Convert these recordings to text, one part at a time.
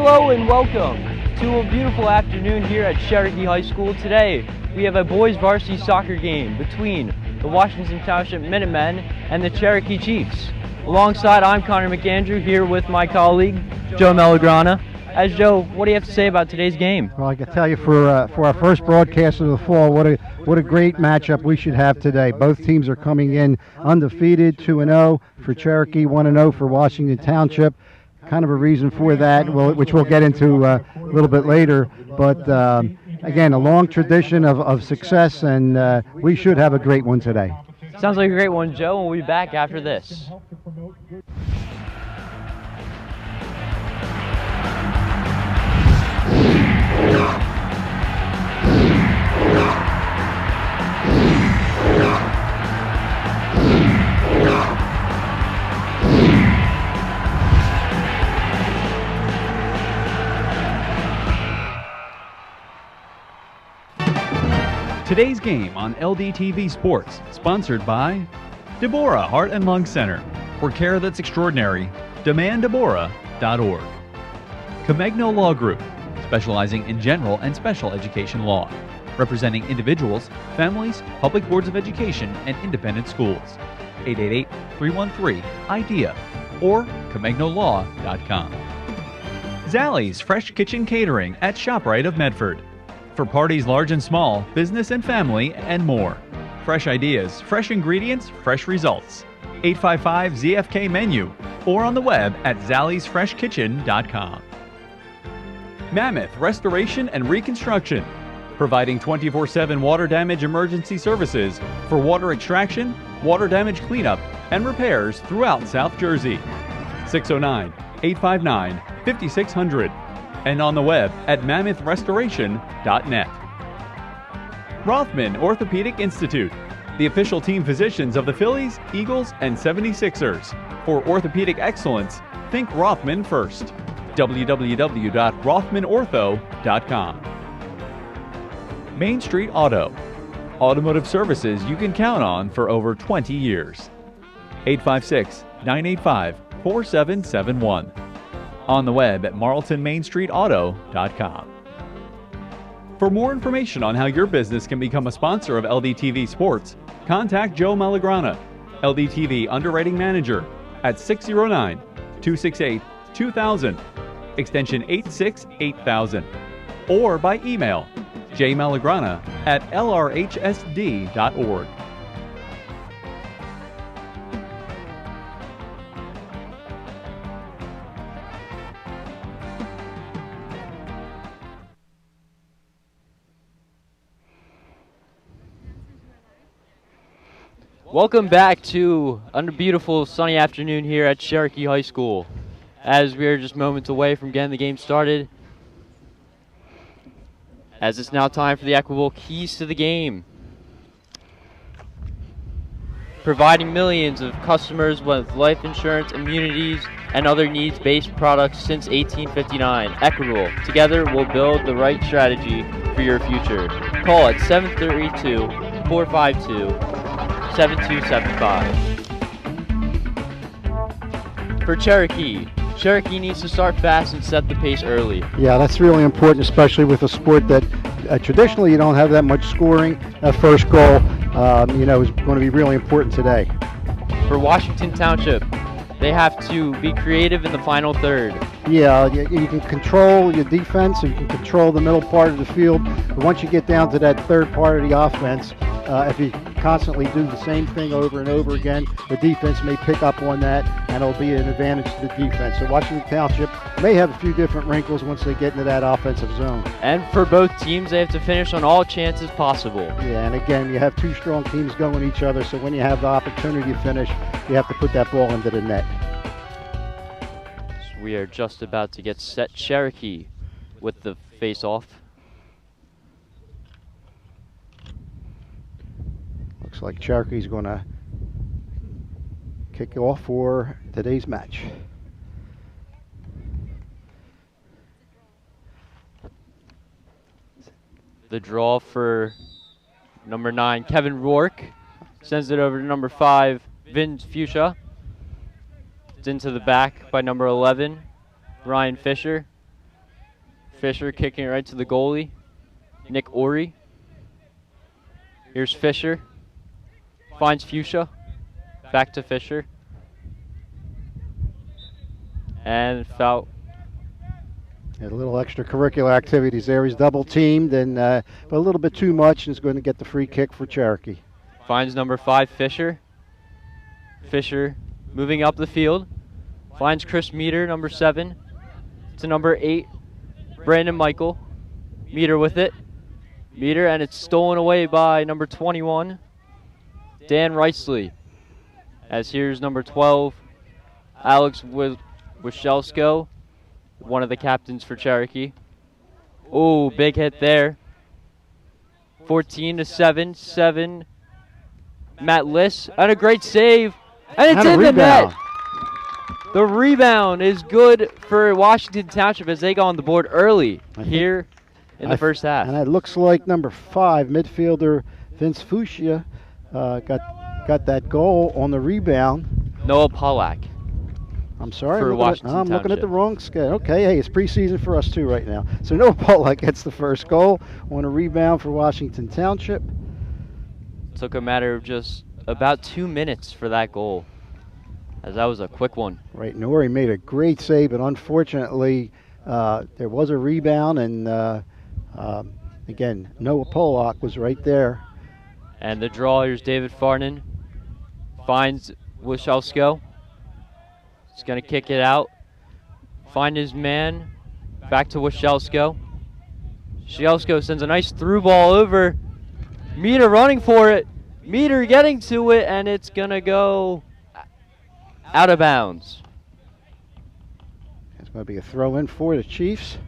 Hello and welcome to a beautiful afternoon here at Cherokee High School. Today we have a boys varsity soccer game between the Washington Township Minutemen and the Cherokee Chiefs. Alongside, I'm Connor McAndrew here with my colleague Joe Melagrana. Joe, what do you have to say about today's game? Well, I can tell you for our first broadcast of the fall, what a great matchup we should have today. Both teams are coming in undefeated, 2-0 for Cherokee, 1-0 for Washington Township. Kind of a reason for that, which we'll get into a little bit later. But again, a long tradition of success, and we should have a great one today. Sounds like a great one, Joe, and we'll be back after this. Today's game on LDTV Sports, sponsored by Deborah Heart and Lung Center. For care that's extraordinary, demanddeborah.org. Comegno Law Group, specializing in general and special education law, representing individuals, families, public boards of education, and independent schools. 888-313-IDEA or comegnolow.com. Zallie's Fresh Kitchen Catering at ShopRite of Medford. For parties large and small, business and family, and more. Fresh ideas, fresh ingredients, fresh results. 855-ZFK menu or on the web at zalliesfreshkitchen.com. Mammoth Restoration and Reconstruction, providing 24/7 water damage emergency services for water extraction, water damage cleanup, and repairs throughout South Jersey. 609-859-5600 and on the web at mammothrestoration.net. Rothman Orthopedic Institute, the official team physicians of the Phillies, Eagles, and 76ers. For orthopedic excellence, think Rothman first. www.rothmanortho.com. Main Street Auto, automotive services you can count on for over 20 years. 856-985-4771. On the web at marltonmainstreetauto.com. For more information on how your business can become a sponsor of LDTV Sports, contact Joe Melagrana, LDTV Underwriting Manager, at 609-268-2000, extension 868,000, or by email jmelagrana@lrhsd.org. Welcome back to a beautiful sunny afternoon here at Cherokee High School. As we are just moments away from getting the game started, as it's now time for the Equitable Keys to the Game. Providing millions of customers with life insurance, immunities, and other needs-based products since 1859. Equitable. Together, we'll build the right strategy for your future. Call at 732-452-7275. For Cherokee, Cherokee needs to start fast and set the pace early. Yeah, that's really important, especially with a sport that traditionally you don't have that much scoring. That first goal, is going to be really important today. For Washington Township, they have to be creative in the final third. Yeah, you can control your defense, and you can control the middle part of the field. But once you get down to that third part of the offense, if you constantly do the same thing over and over again, the defense may pick up on that, and it'll be an advantage to the defense. So Washington Township may have a few different wrinkles once they get into that offensive zone. And for both teams, they have to finish on all chances possible. Yeah, and again, you have two strong teams going each other, so when you have the opportunity to finish, you have to put that ball into the net. So we are just about to get set. Cherokee with the face-off. Looks like Cherokee's going to kick off for today's match. The draw for number 9, Kevin Rourke. Sends it over to number 5, Vin Fuchsia. It's into the back by number 11, Ryan Fisher. Fisher kicking it right to the goalie, Nick Ori. Here's Fisher. Finds Fuchsia. Back to Fisher. And foul. A little extracurricular activities there. He's double teamed, and but a little bit too much, and is going to get the free kick for Cherokee. Finds number 5, Fisher. Fisher moving up the field. Finds Chris Meter, number 7. To number 8, Brandon Michael. Meter with it. Meter, and it's stolen away by number 21, Dan Reisley. As here's number 12, Alex Wichelsko, one of the captains for Cherokee. Oh, big hit there. 14-7, Matt Liss, and a great save, and it's in the net. The rebound is good for Washington Township as they go on the board early here in the first half. And it looks like number 5, midfielder Vince Fuchsia, got that goal on the rebound. Noah Pollack. I'm sorry, For Washington I'm looking at the Township. wrong schedule. Okay, hey, it's preseason for us too right now. So Noah Pollack gets the first goal on a rebound for Washington Township. Took a matter of just about 2 minutes for that goal, as that was a quick one. Right, Nori made a great save, but unfortunately there was a rebound, and again, Noah Pollack was right there. And the draw, here's David Farnan. Finds Wichelsko. He's going to kick it out. Find his man. Back to Wichelsko. Wichelsko sends a nice through ball over. Meter running for it. Meter getting to it, and it's going to go out of bounds. It's going to be a throw in for the Chiefs.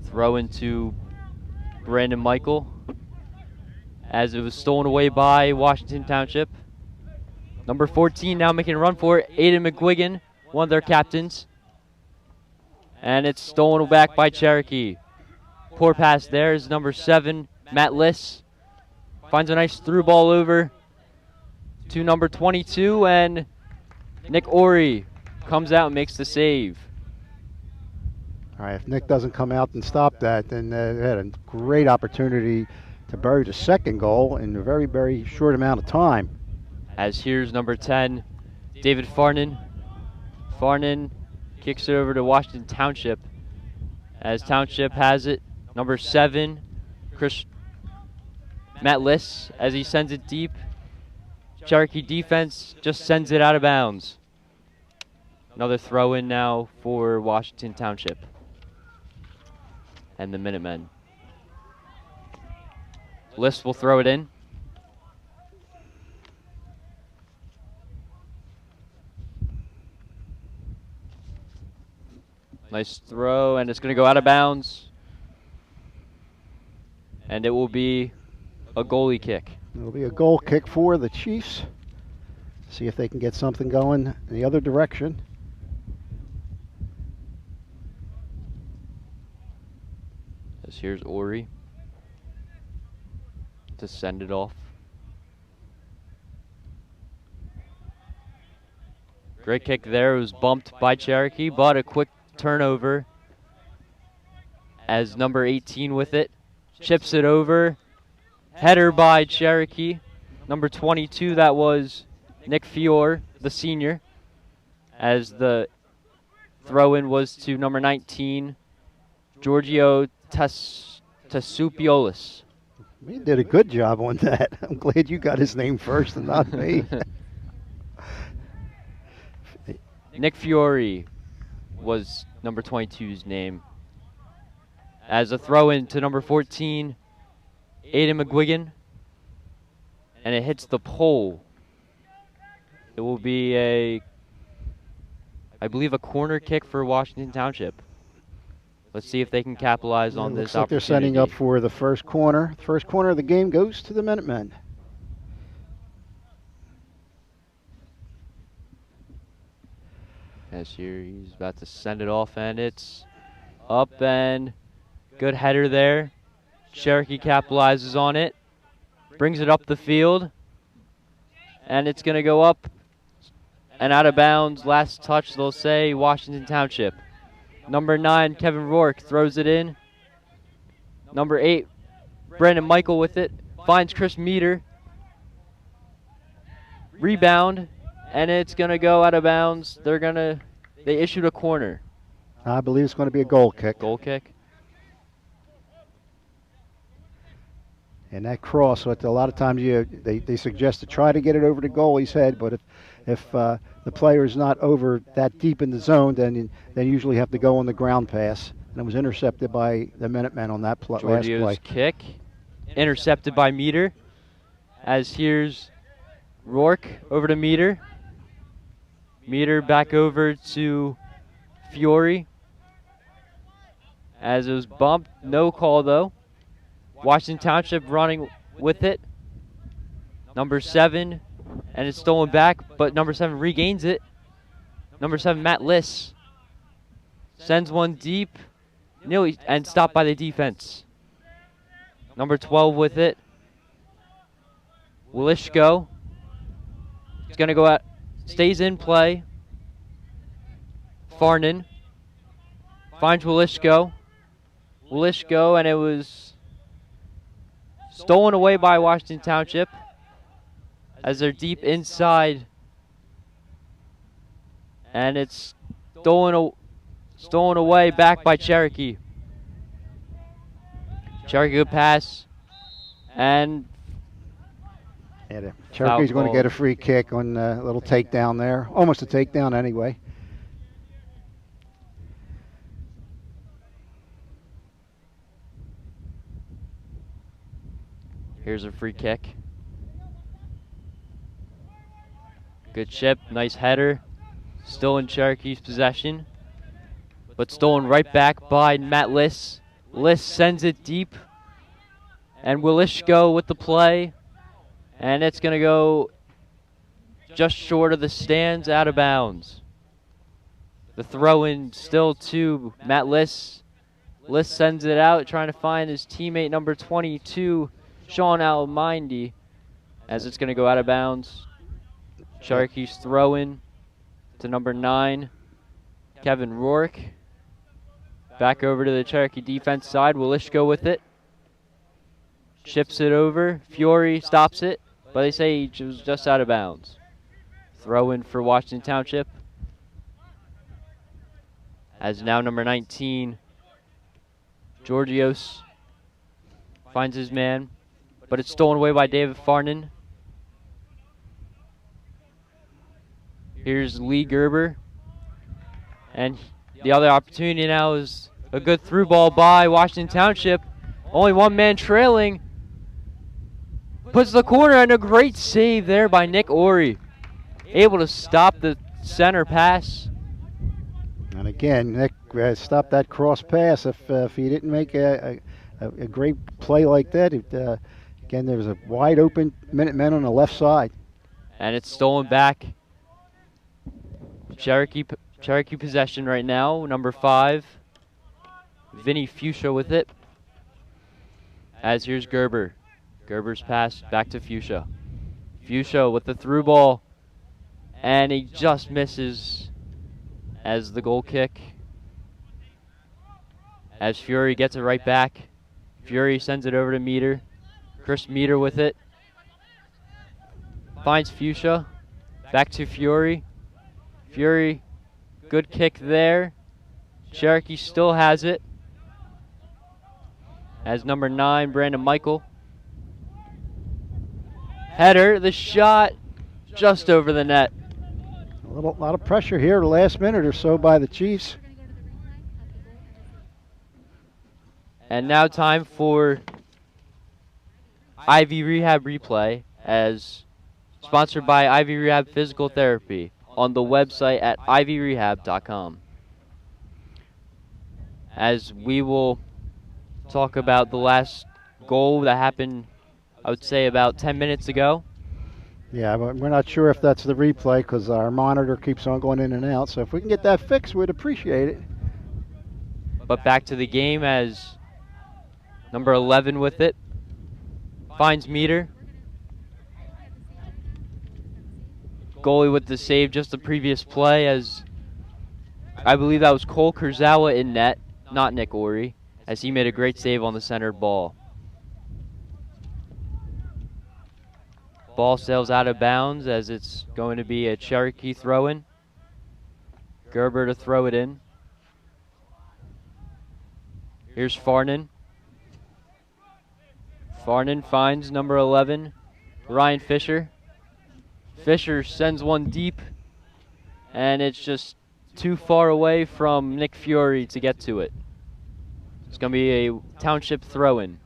Throw into Brandon Michael, as it was stolen away by Washington Township. Number 14 now making a run for it, Aiden McGuigan, one of their captains. And it's stolen back by Cherokee. Poor pass there is number 7, Matt Liss. Finds a nice through ball over to number 22, and Nick Ori comes out and makes the save. All right, if Nick doesn't come out and stop that, then they had a great opportunity to bury the second goal in a very, very short amount of time. As here's number 10, David Farnan. Farnan kicks it over to Washington Township. As Township has it, number 7, Matt Liss, as he sends it deep. Cherokee defense just sends it out of bounds. Another throw in now for Washington Township and the Minutemen. Liss will throw it in. Nice throw, and it's going to go out of bounds. And it will be a goalie kick. It'll be a goal kick for the Chiefs. See if they can get something going in the other direction. As here's Ori to send it off. Great kick there. It was bumped by Cherokee, but a quick turnover as number 18 with it. Chips it over. Header by Cherokee. Number 22, that was Nick Fior, the senior, as the throw-in was to number 19, Giorgio Tasupiolis. He did a good job on that. I'm glad you got his name first and not me. Nick Fiore was number 22's name. As a throw-in to number 14, Aiden McGuigan, and it hits the pole. It will be I believe a corner kick for Washington Township. Let's see if they can capitalize on this Looks like they're setting up opportunity. for the first corner. First corner of the game goes to the Minutemen. As here, he's about to send it off, and it's up, and good header there. Cherokee capitalizes on it, brings it up the field, and it's going to go up and out of bounds. Last touch, they'll say, Washington Township. Number 9, Kevin Rourke throws it in. Number 8, Brandon Michael with it. Finds Chris Meter. Rebound, and it's going to go out of bounds. They issued a corner. I believe it's going to be a goal kick. Goal kick. And that cross, what a lot of times they suggest to try to get it over the goalie's head, but if the player is not over that deep in the zone, then they usually have to go on the ground pass. And it was intercepted by the Minutemen on that last play. Giorgio's kick, intercepted by Meter. As here's Rourke over to Meter. Meter back over to Fiore. As it was bumped, no call though. Washington Township running with it. Number 7, and it's stolen back, but number 7 regains it. Number 7, Matt Liss, sends one deep, nearly, and stopped by the defense. Number 12 with it. Willishko. He's going to go out, stays in play. Farnan finds Willishko. Willishko, and it was stolen away by Washington Township as they're deep inside. And it's stolen away back by Cherokee. Cherokee good pass. And Cherokee's going to get a free kick on a little takedown there. Almost a takedown anyway. Here's a free kick. Good chip, nice header. Still in Cherokee's possession, but stolen right back by Matt Liss. Liss sends it deep, and Willishko with the play, and it's going to go just short of the stands, out of bounds. The throw-in still to Matt Liss. Liss sends it out, trying to find his teammate number 22, Sean Almindy, as it's going to go out of bounds. Cherokee's throw-in to number 9, Kevin Rourke. Back over to the Cherokee defense side. Willishko with it. Chips it over. Fiore stops it, but they say he was just out of bounds. Throw-in for Washington Township. As now number 19, Georgios finds his man, but it's stolen away by David Farnan. Here's Lee Gerber. And the other opportunity now is a good through ball by Washington Township. Only one man trailing. Puts the corner, and a great save there by Nick Ori. Able to stop the center pass. And again, Nick stopped that cross pass. If he didn't make a great play like that, again, there was a wide open Minutemen on the left side. And it's stolen back. Cherokee possession right now, number 5. Vinny Fuchsia with it. As here's Gerber. Gerber's pass back to Fuchsia. Fuchsia with the through ball. And he just misses as the goal kick. As Fiore gets it right back. Fiore sends it over to Meter. Chris Meter with it. Finds Fuchsia. Back to Fiore. Fiore, good kick there. Cherokee still has it. As number 9, Brandon Michael. Header, the shot, just over the net. A lot of pressure here the last minute or so by the Chiefs. And now time for Ivy Rehab replay, as sponsored by Ivy Rehab Physical Therapy on the website at ivyrehab.com. As we will talk about the last goal that happened, I would say, about 10 minutes ago. Yeah, but we're not sure if that's the replay because our monitor keeps on going in and out. So if we can get that fixed, we'd appreciate it. But back to the game as number 11 with it. Finds Meter. Goalie with the save just the previous play as I believe that was Cole Kurzawa in net, not Nick Ori, as he made a great save on the centered ball. Ball sails out of bounds as it's going to be a Cherokee throw-in. Gerber to throw it in. Here's Farnan. Farnan finds number 11, Ryan Fisher. Fisher sends one deep, and it's just too far away from Nick Fury to get to it. It's going to be a Township throw-in.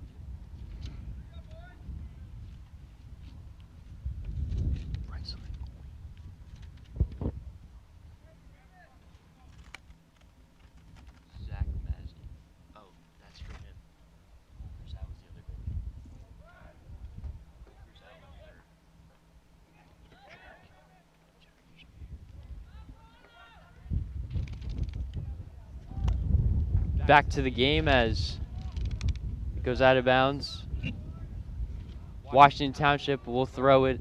Back to the game as it goes out of bounds. Washington Township will throw it,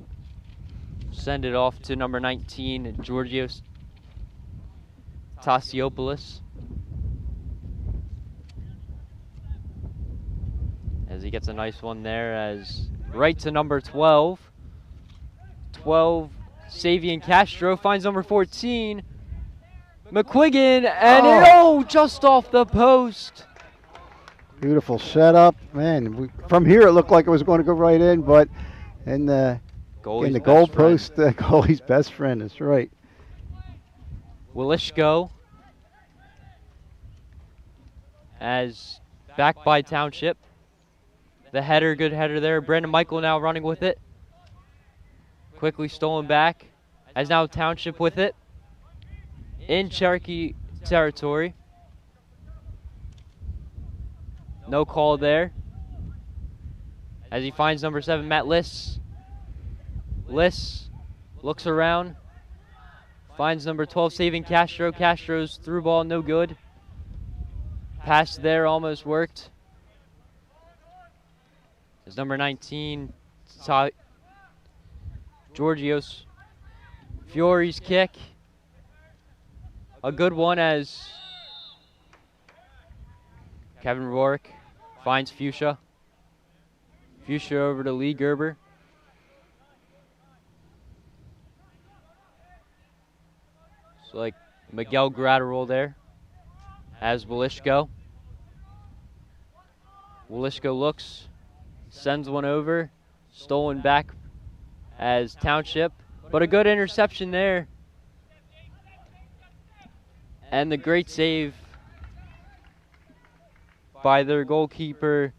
send it off to number 19, Georgios Tasiopoulos. As he gets a nice one there, as right to number 12. 12, Savian Castro finds number 14. McQuiggan, and just off the post. Beautiful setup, man. From here it looked like it was going to go right in, but in the goal post, goalie's best friend. That's right. Willishko, as back by Township. The header, good header there. Brandon Michael now running with it. Quickly stolen back, as now Township with it. In Cherokee territory. No call there. As he finds number 7, Matt Liss. Liss looks around. Finds number 12, Savian Castro. Castro's through ball, no good. Pass there almost worked. As number 19, Georgios Fiore's kick. A good one as Kevin Rourke finds Fuchsia. Fuchsia over to Lee Gerber. So like Miguel Gratterol there as Willishko. Willishko looks, sends one over, stolen back as Township, but a good interception there. And the great save by their goalkeeper,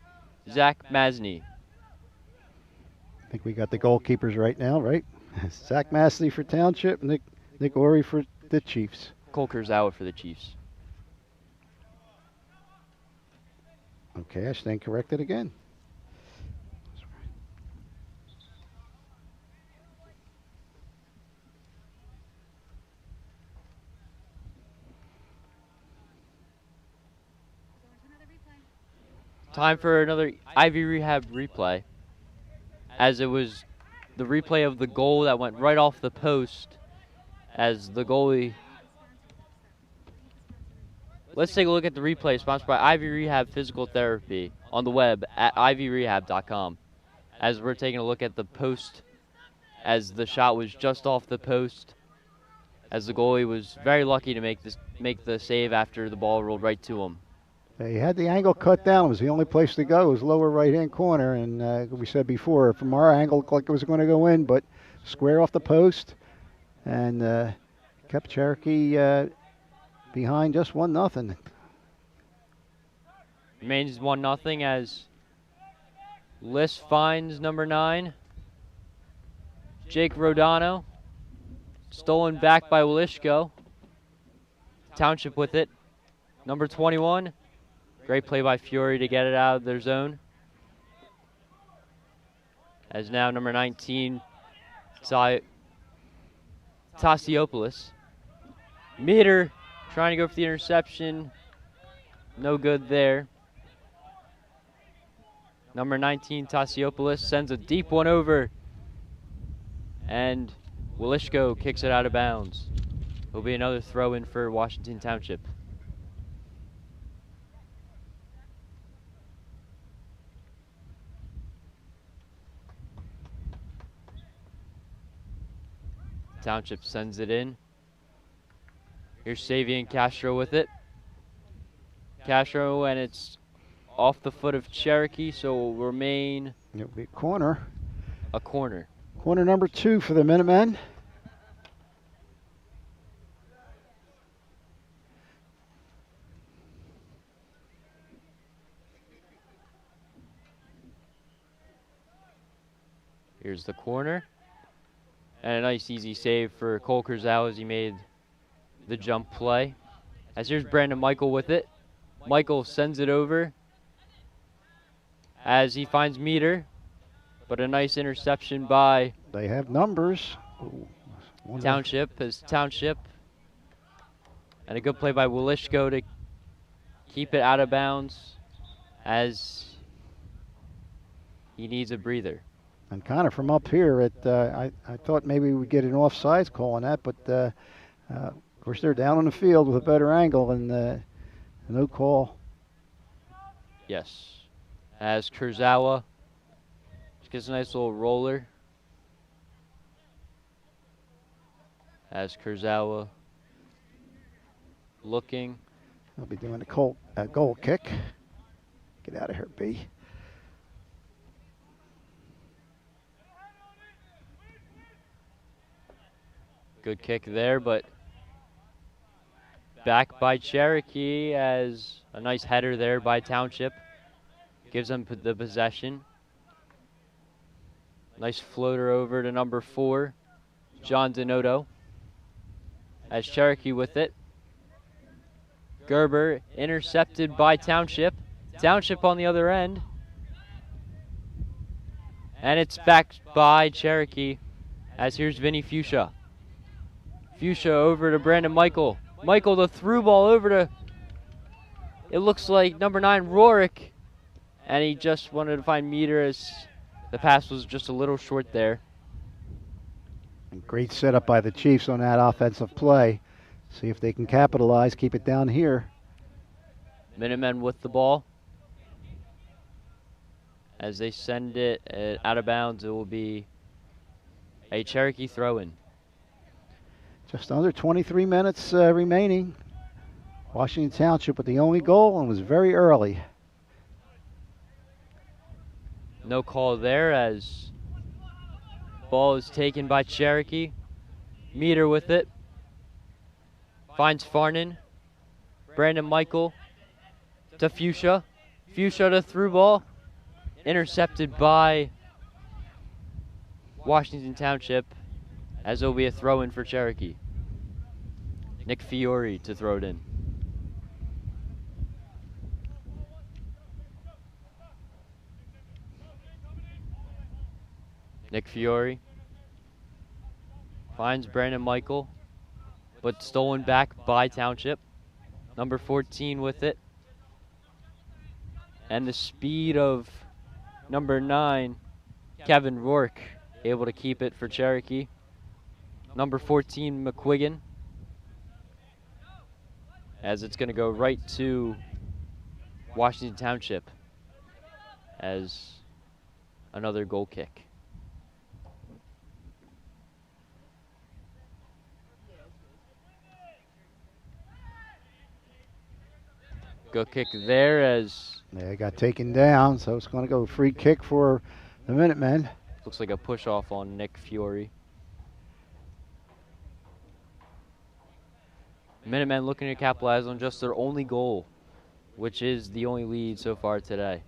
Zach Masney. I think we got the goalkeepers right now, right? Zach Masney for Township, Nick Ori for the Chiefs. Cole Kurzawa for the Chiefs. Okay, I stand corrected again. Time for another Ivy Rehab replay, as it was the replay of the goal that went right off the post as the goalie. Let's take a look at the replay sponsored by Ivy Rehab Physical Therapy on the web at ivyrehab.com. As we're taking a look at the post, as the shot was just off the post, as the goalie was very lucky to make the save after the ball rolled right to him. He had the angle cut down. It was the only place to go. It was lower right-hand corner. And we said before, from our angle, it looked like it was going to go in, but square off the post. And kept Cherokee behind just 1-0. Remains 1-0 as Liss finds number 9, Jake Rodano. Stolen back by Willishko. Township with it. Number 21. Great play by Fury to get it out of their zone. As now number 19, Tasiopoulos. Meter trying to go for the interception. No good there. Number 19, Tasiopoulos, sends a deep one over. And Willishko kicks it out of bounds. Will be another throw in for Washington Township. Township sends it in. Here's Savian Castro with it. Castro, and it's off the foot of Cherokee, so will remain It'll be a corner. a corner. Corner number 2 for the Minutemen. Here's the corner. And a nice easy save for Cole Kurzawa as he made the jump play. As here's Brandon Michael with it. Michael sends it over as he finds Meter, but a nice interception by They have numbers. Township as Township. And a good play by Willishko to keep it out of bounds as he needs a breather. And kind of from up here, I thought maybe we'd get an offsides call on that, but of course they're down on the field with a better angle and no call. Yes. As Kurzawa just gets a nice little roller. As Kurzawa looking. They'll be doing a goal kick. Get out of here, B. Good kick there, but back by Cherokee as a nice header there by Township. Gives them the possession. Nice floater over to number 4, John Denoto. As Cherokee with it. Gerber intercepted by Township. Township on the other end. And it's backed by Cherokee as here's Vinny Fuchsia. Fuchsia over to Brandon Michael. Michael, the through ball over to, it looks like number 9, Rorick. And he just wanted to find Meter as the pass was just a little short there. And great setup by the Chiefs on that offensive play. See if they can capitalize, keep it down here. Minutemen with the ball. As they send it out of bounds, it will be a Cherokee throw-in. Just under 23 minutes remaining. Washington Township with the only goal and was very early. No call there as ball is taken by Cherokee. Meter with it. Finds Farnan. Brandon Michael to Fuchsia. Fuchsia to through ball. Intercepted by Washington Township as it will be a throw-in for Cherokee. Nick Fiore to throw it in. Nick Fiore finds Brandon Michael, but stolen back by Township. Number 14 with it. And the speed of number 9, Kevin Rourke, able to keep it for Cherokee. Number 14, McQuiggan, as it's going to go right to Washington Township as another goal kick. Go kick there as They got taken down, so it's going to go free kick for the Minutemen. looks like a push off on Nick Fiore. Minutemen looking to capitalize on just their only goal, which is the only lead so far today.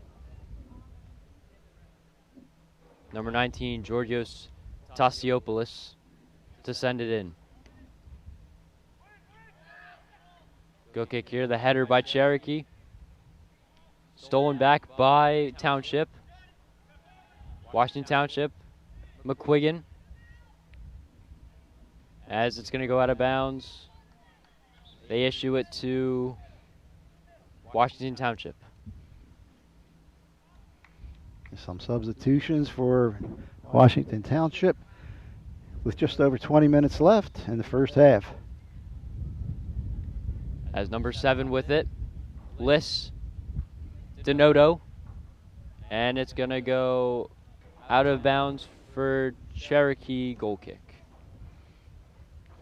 Number 19, Georgios Tasiopoulos to send it in. Go kick here, the header by Cherokee. Stolen back by Township. Washington Township, McQuiggan. As it's going to go out of bounds, they issue it to Washington Township. Some substitutions for Washington Township with just over 20 minutes left in the first half. As number 7 with it, Liss Denoto. And it's going to go out of bounds for Cherokee goal kick.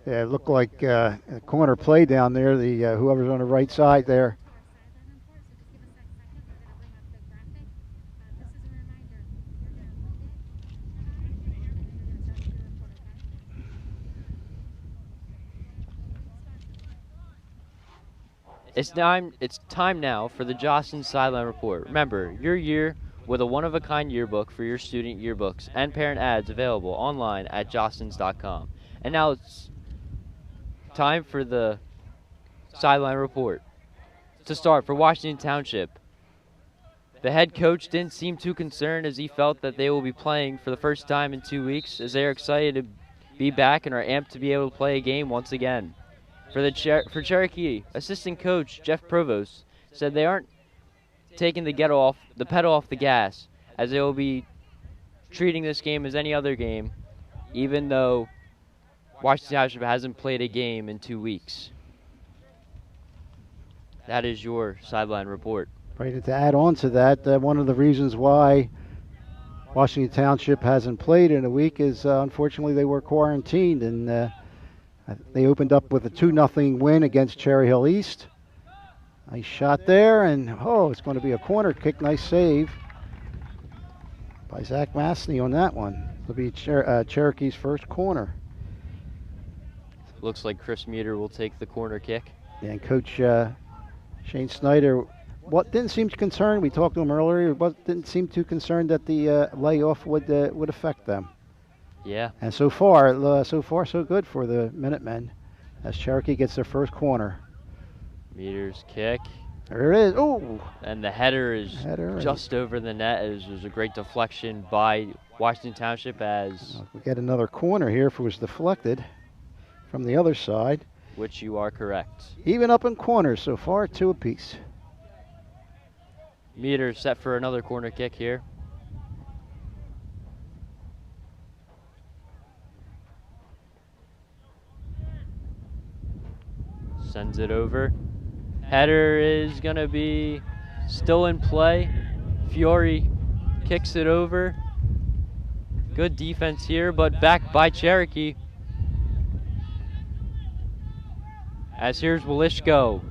Yeah, it looked like a corner play down there. The whoever's on the right side there. It's time now for the Jostens Sideline Report. Remember, your year with a one-of-a-kind yearbook for your student yearbooks and parent ads available online at jostens.com. And now it's time for the Sideline Report. To start, for Washington Township, the head coach didn't seem too concerned as he felt that they will be playing for the first time in 2 weeks, as they are excited to be back and are amped to be able to play a game once again. For Cherokee, assistant coach Jeff Provost said they aren't taking the pedal off the gas, as they will be treating this game as any other game, even though Washington Township hasn't played a game in 2 weeks. That is your Sideline Report. Right, to add on to that, one of the reasons why Washington Township hasn't played in a week is unfortunately they were quarantined, and they opened up with a 2-0 win against Cherry Hill East. Nice shot there, and it's going to be a corner kick. Nice save by Zach Masney on that one. It'll be Cherokee's first corner. Looks like Chris Meter will take the corner kick. And Coach Shane Snyder didn't seem concerned. We talked to him earlier. Didn't seem too concerned that the layoff would affect them. Yeah. And so far so good for the Minutemen as Cherokee gets their first corner. Meters kick. There it is. Oh! And the header is just over the net. It was a great deflection by Washington Township as... we get another corner here if it was deflected from the other side. Which you are correct. Even up in corners so far, 2 apiece. Meters set for another corner kick here. Sends it over. Header is going to be still in play. Fiore kicks it over. Good defense here, but back by Cherokee. As here's Walishko.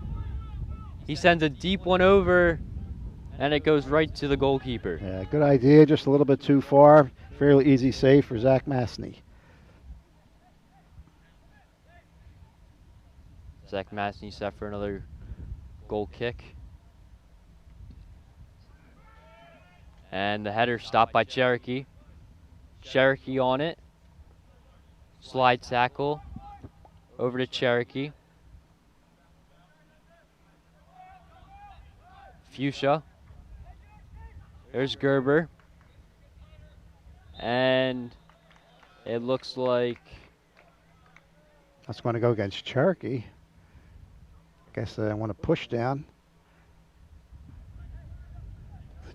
He sends a deep one over, and it goes right to the goalkeeper. Yeah, good idea, just a little bit too far. Fairly easy save for Zach Masney. Zach Masney set for another goal kick. And the header stopped by Cherokee. Cherokee on it. Slide tackle over to Cherokee. Fuchsia. There's Gerber. And it looks like... That's going to go against Cherokee. Guess I want to push down.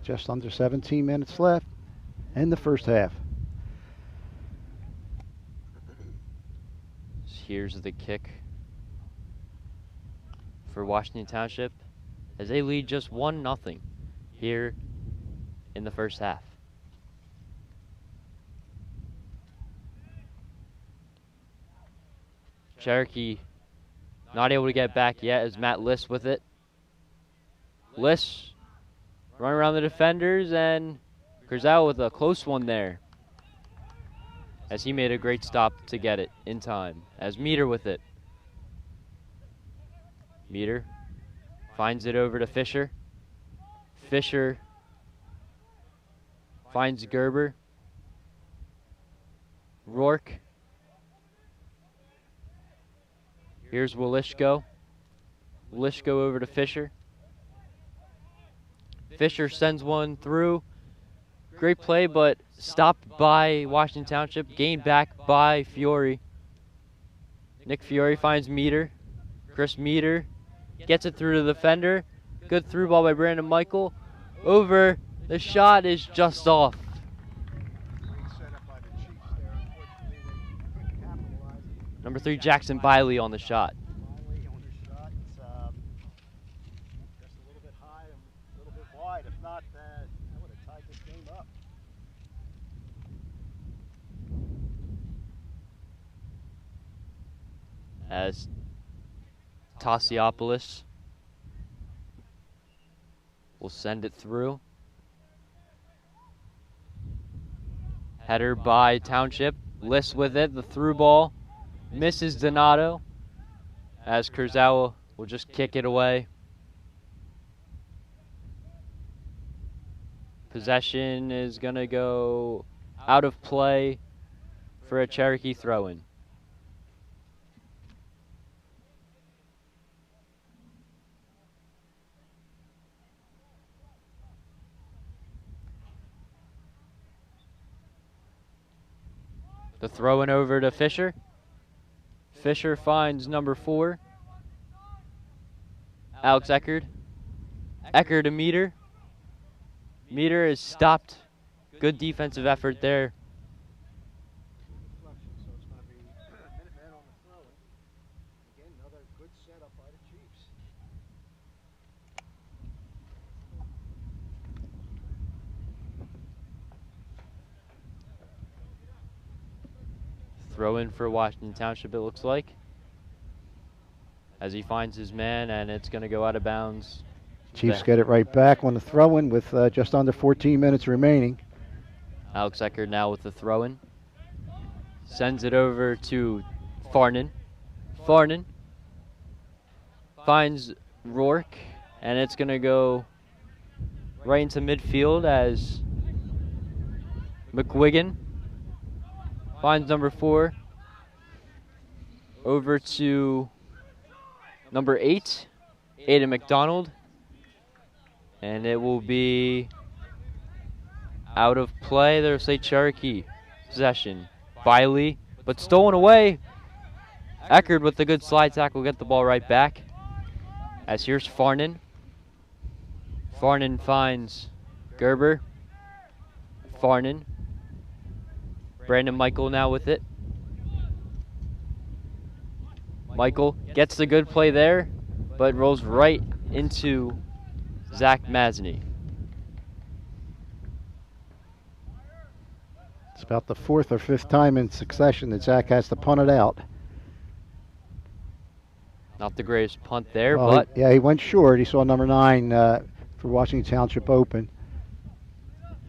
Just under 17 minutes left in the first half. Here's the kick for Washington Township as they lead just 1-0 here in the first half. Cherokee not able to get back yet as Matt Liss with it. Liss running around the defenders, and Grisel with a close one there as he made a great stop to get it in time. As Meter with it. Meter finds it over to Fisher. Fisher finds Gerber. Rourke. Here's Walishko. Walishko over to Fisher. Fisher sends one through. Great play, but stopped by Washington Township. Gained back by Fiore. Nick Fiore finds Meter. Chris Meter gets it through to the defender. Good through ball by Brandon Michael. Over. The shot is just off. Number 3, Jackson Biley on the shot. shot that would have tied this game up. As Tosiopoulos will send it through. Header by Township. Liss with it. The through ball misses Donato as Kurzawa will just kick it away. Possession is going to go out of play for a Cherokee throw-in. The throw-in over to Fisher. Fisher finds number 4. Alex Eckerd. Eckerd to Meter. Meter is stopped. Good defensive effort there. So it's going to be Minutemen on the throw-in. Again, another good setup by the Chiefs. Throw in for Washington Township, it looks like. As he finds his man, and it's going to go out of bounds. Chiefs get it right back on the throw-in with just under 14 minutes remaining. Alex Eckerd now with the throw-in. Sends it over to Farnan. Farnan finds Rourke, and it's going to go right into midfield as McWigan finds number 4 over to number 8, Aiden McDonald, and it will be out of play. There'll say Cherokee possession. Biley, but stolen away. Eckerd with the good slide tackle, get the ball right back. As here's Farnan. Farnan finds Gerber. Farnan. Brandon Michael now with it. Michael gets the good play there, but rolls right into Zach Masney. It's about the 4th or 5th time in succession that Zach has to punt it out. Not the greatest punt there, Well, but yeah, he went short. He saw number 9 for Washington Township open.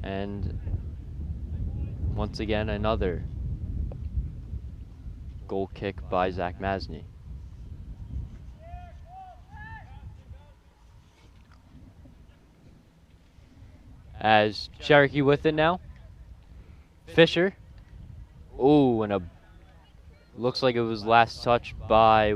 and once again another goal kick by Zach Masney. As Cherokee with it now. Fisher. Ooh, and looks like it was last touched by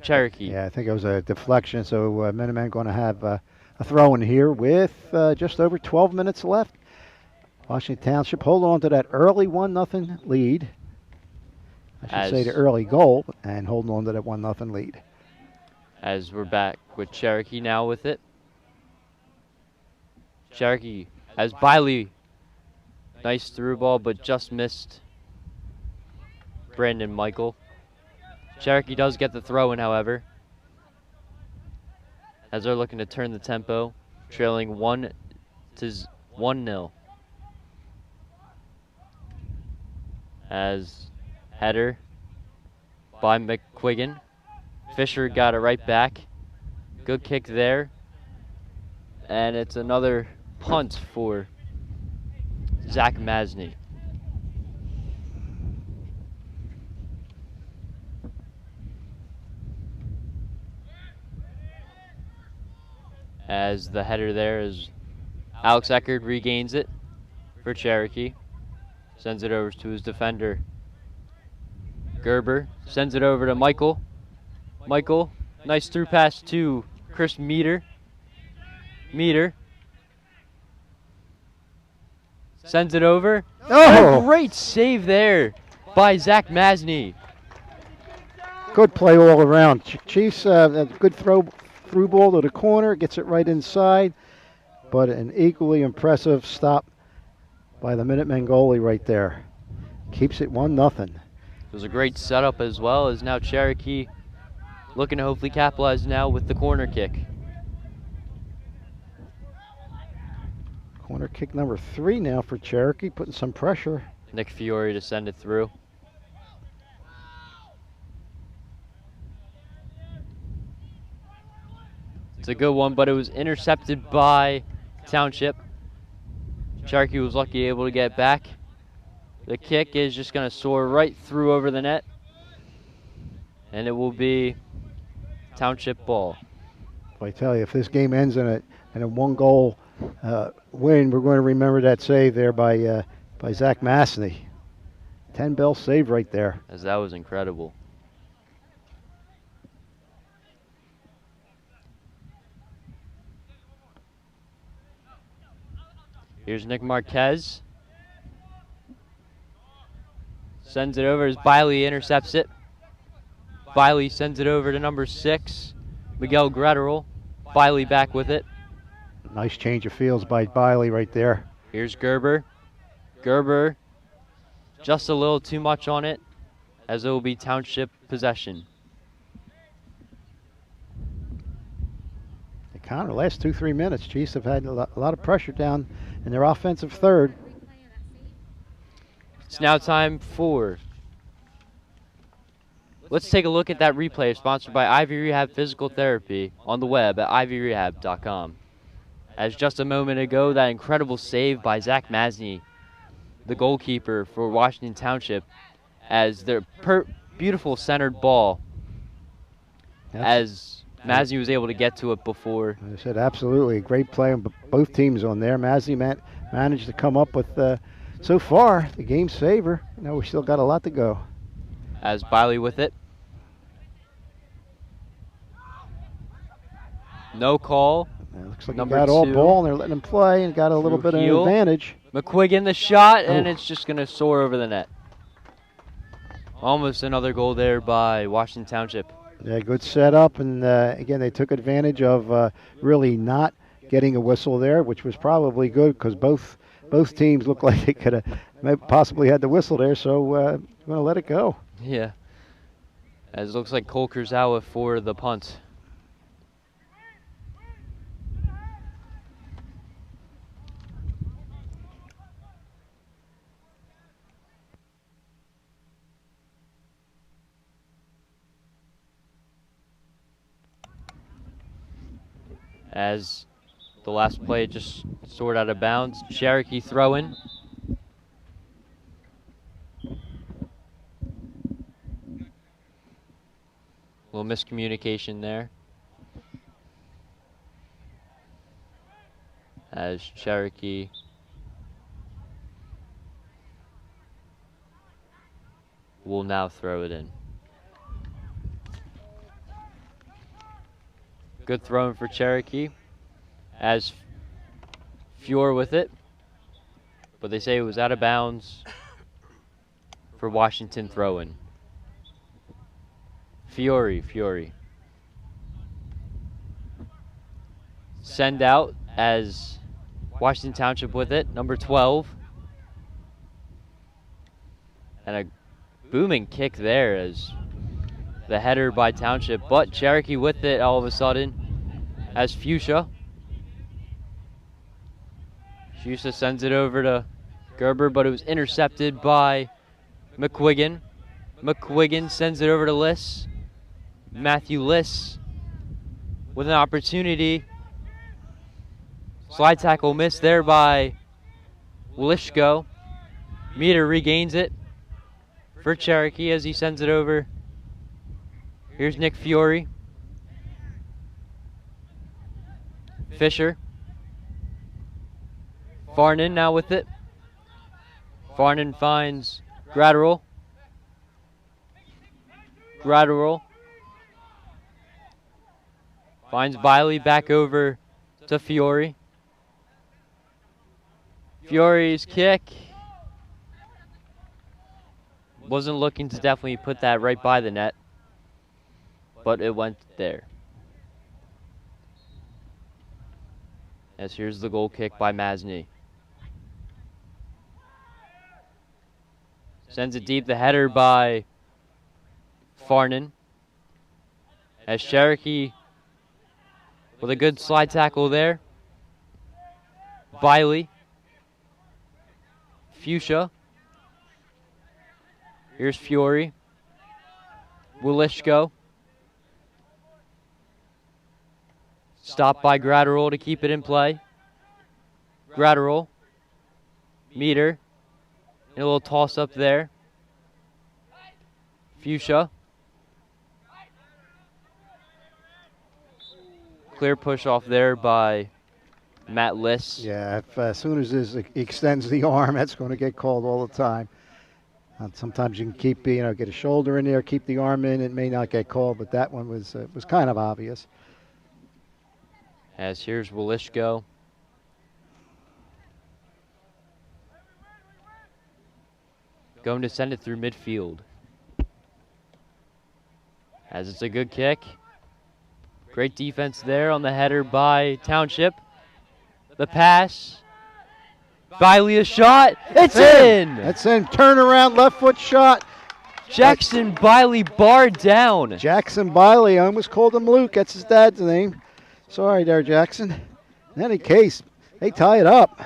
Cherokee. Yeah, I think it was a deflection, so Minutemen going to have a throw-in here with just over 12 minutes left. Washington Township hold on to that early 1-0 lead. I should say the early goal, and holding on to that 1-0 lead. As we're back with Cherokee now with it. Cherokee as Biley. Nice through ball, but just missed Brandon Michael. Cherokee does get the throw in, however, as they're looking to turn the tempo, trailing 1-0. As header by McQuiggan. Fisher got it right back. Good kick there. And it's another punt for Zach Masney. As the header there is Alex Eckerd regains it for Cherokee. Sends it over to his defender. Gerber sends it over to Michael. Michael, nice through pass to Chris Meter. Meter sends it over. Oh! A great save there by Zach Masney. Good play all around. Chiefs, a good through ball to the corner, gets it right inside, but an equally impressive stop by the Minutemen goalie right there. Keeps it 1-0. It was a great setup as well, as now Cherokee looking to hopefully capitalize now with the corner kick. Corner kick number 3 now for Cherokee, putting some pressure. Nick Fiore to send it through. It's a good one, but it was intercepted by Township. Cherokee was lucky able to get back. The kick is just going to soar right through over the net. And it will be Township ball. I tell you, if this game ends in a 1-goal win, we're going to remember that save there by Zach Massney. 10-bell save right there. As that was incredible. Here's Nick Marquez. Sends it over as Biley intercepts it. Biley sends it over to number 6, Miguel Gretterl. Biley back with it. Nice change of fields by Biley right there. Here's Gerber. Gerber, just a little too much on it, as it will be Township possession. The counter last 2-3 minutes. Chiefs have had a lot of pressure down in their offensive third. It's now time for... Let's take a look at that replay sponsored by Ivy Rehab Physical Therapy on the web at ivyrehab.com. As just a moment ago, that incredible save by Zach Masney, the goalkeeper for Washington Township, as their beautiful centered ball, as Masney was able to get to it before. I said absolutely. Great play on both teams on there. Masney managed to come up with, so far, the game's favor. We still got a lot to go. As Biley with it. No call. Looks like Number he got all 2. ball, and they're letting him play and got a little bit of an advantage. McQuiggan the shot, and it's just going to soar over the net. Almost another goal there by Washington Township. Yeah, good setup, and again, they took advantage of really not getting a whistle there, which was probably good because both teams looked like they could have possibly had the whistle there, so we're going to let it go. Yeah. As it looks like Cole Kurzawa for the punt. As the last play just soared out of bounds. Cherokee throw-in. Little miscommunication there. As Cherokee will now throw it in. Good throw-in for Cherokee. As Fiore with it. But they say it was out of bounds for Washington throw-in. Fiore. Send out as Washington Township with it, number 12. And a booming kick there as the header by Township, but Cherokee with it all of a sudden as Fuchsia. Fuchsia sends it over to Gerber, but it was intercepted by McQuiggan. McQuiggan sends it over to Liss. Matthew Liss with an opportunity. Slide tackle missed there by Wilishko. Meter regains it for Cherokee as he sends it over. Here's Nick Fiore. Fisher. Farnan now with it. Farnan finds Gratterall. Finds Biley back over to Fiore. Fiore's kick. Wasn't looking to definitely put that right by the net, but it went there. As here's the goal kick by Masney. Sends it deep, the header by Farnan. As Cherokee with a good slide tackle there. Biley Fuchsia. Here's Fiore. Wilishko. Stopped by Gratterall to keep it in play. Gratterall. Meter. And a little toss up there. Fuchsia. Clear push off there by Matt Liss. Yeah, if, as soon as this extends the arm, that's going to get called all the time. Sometimes you can keep, get a shoulder in there, keep the arm in. It may not get called, but that one was kind of obvious. As here's Wilishko. Going to send it through midfield. As it's a good kick. Great defense there on the header by Township. The pass. Biley a shot. It's in! That's in. Turnaround left foot shot. Jackson Biley barred down. Jackson Biley. I almost called him Luke. That's his dad's name. Sorry there, Jackson. In any case, they tie it up.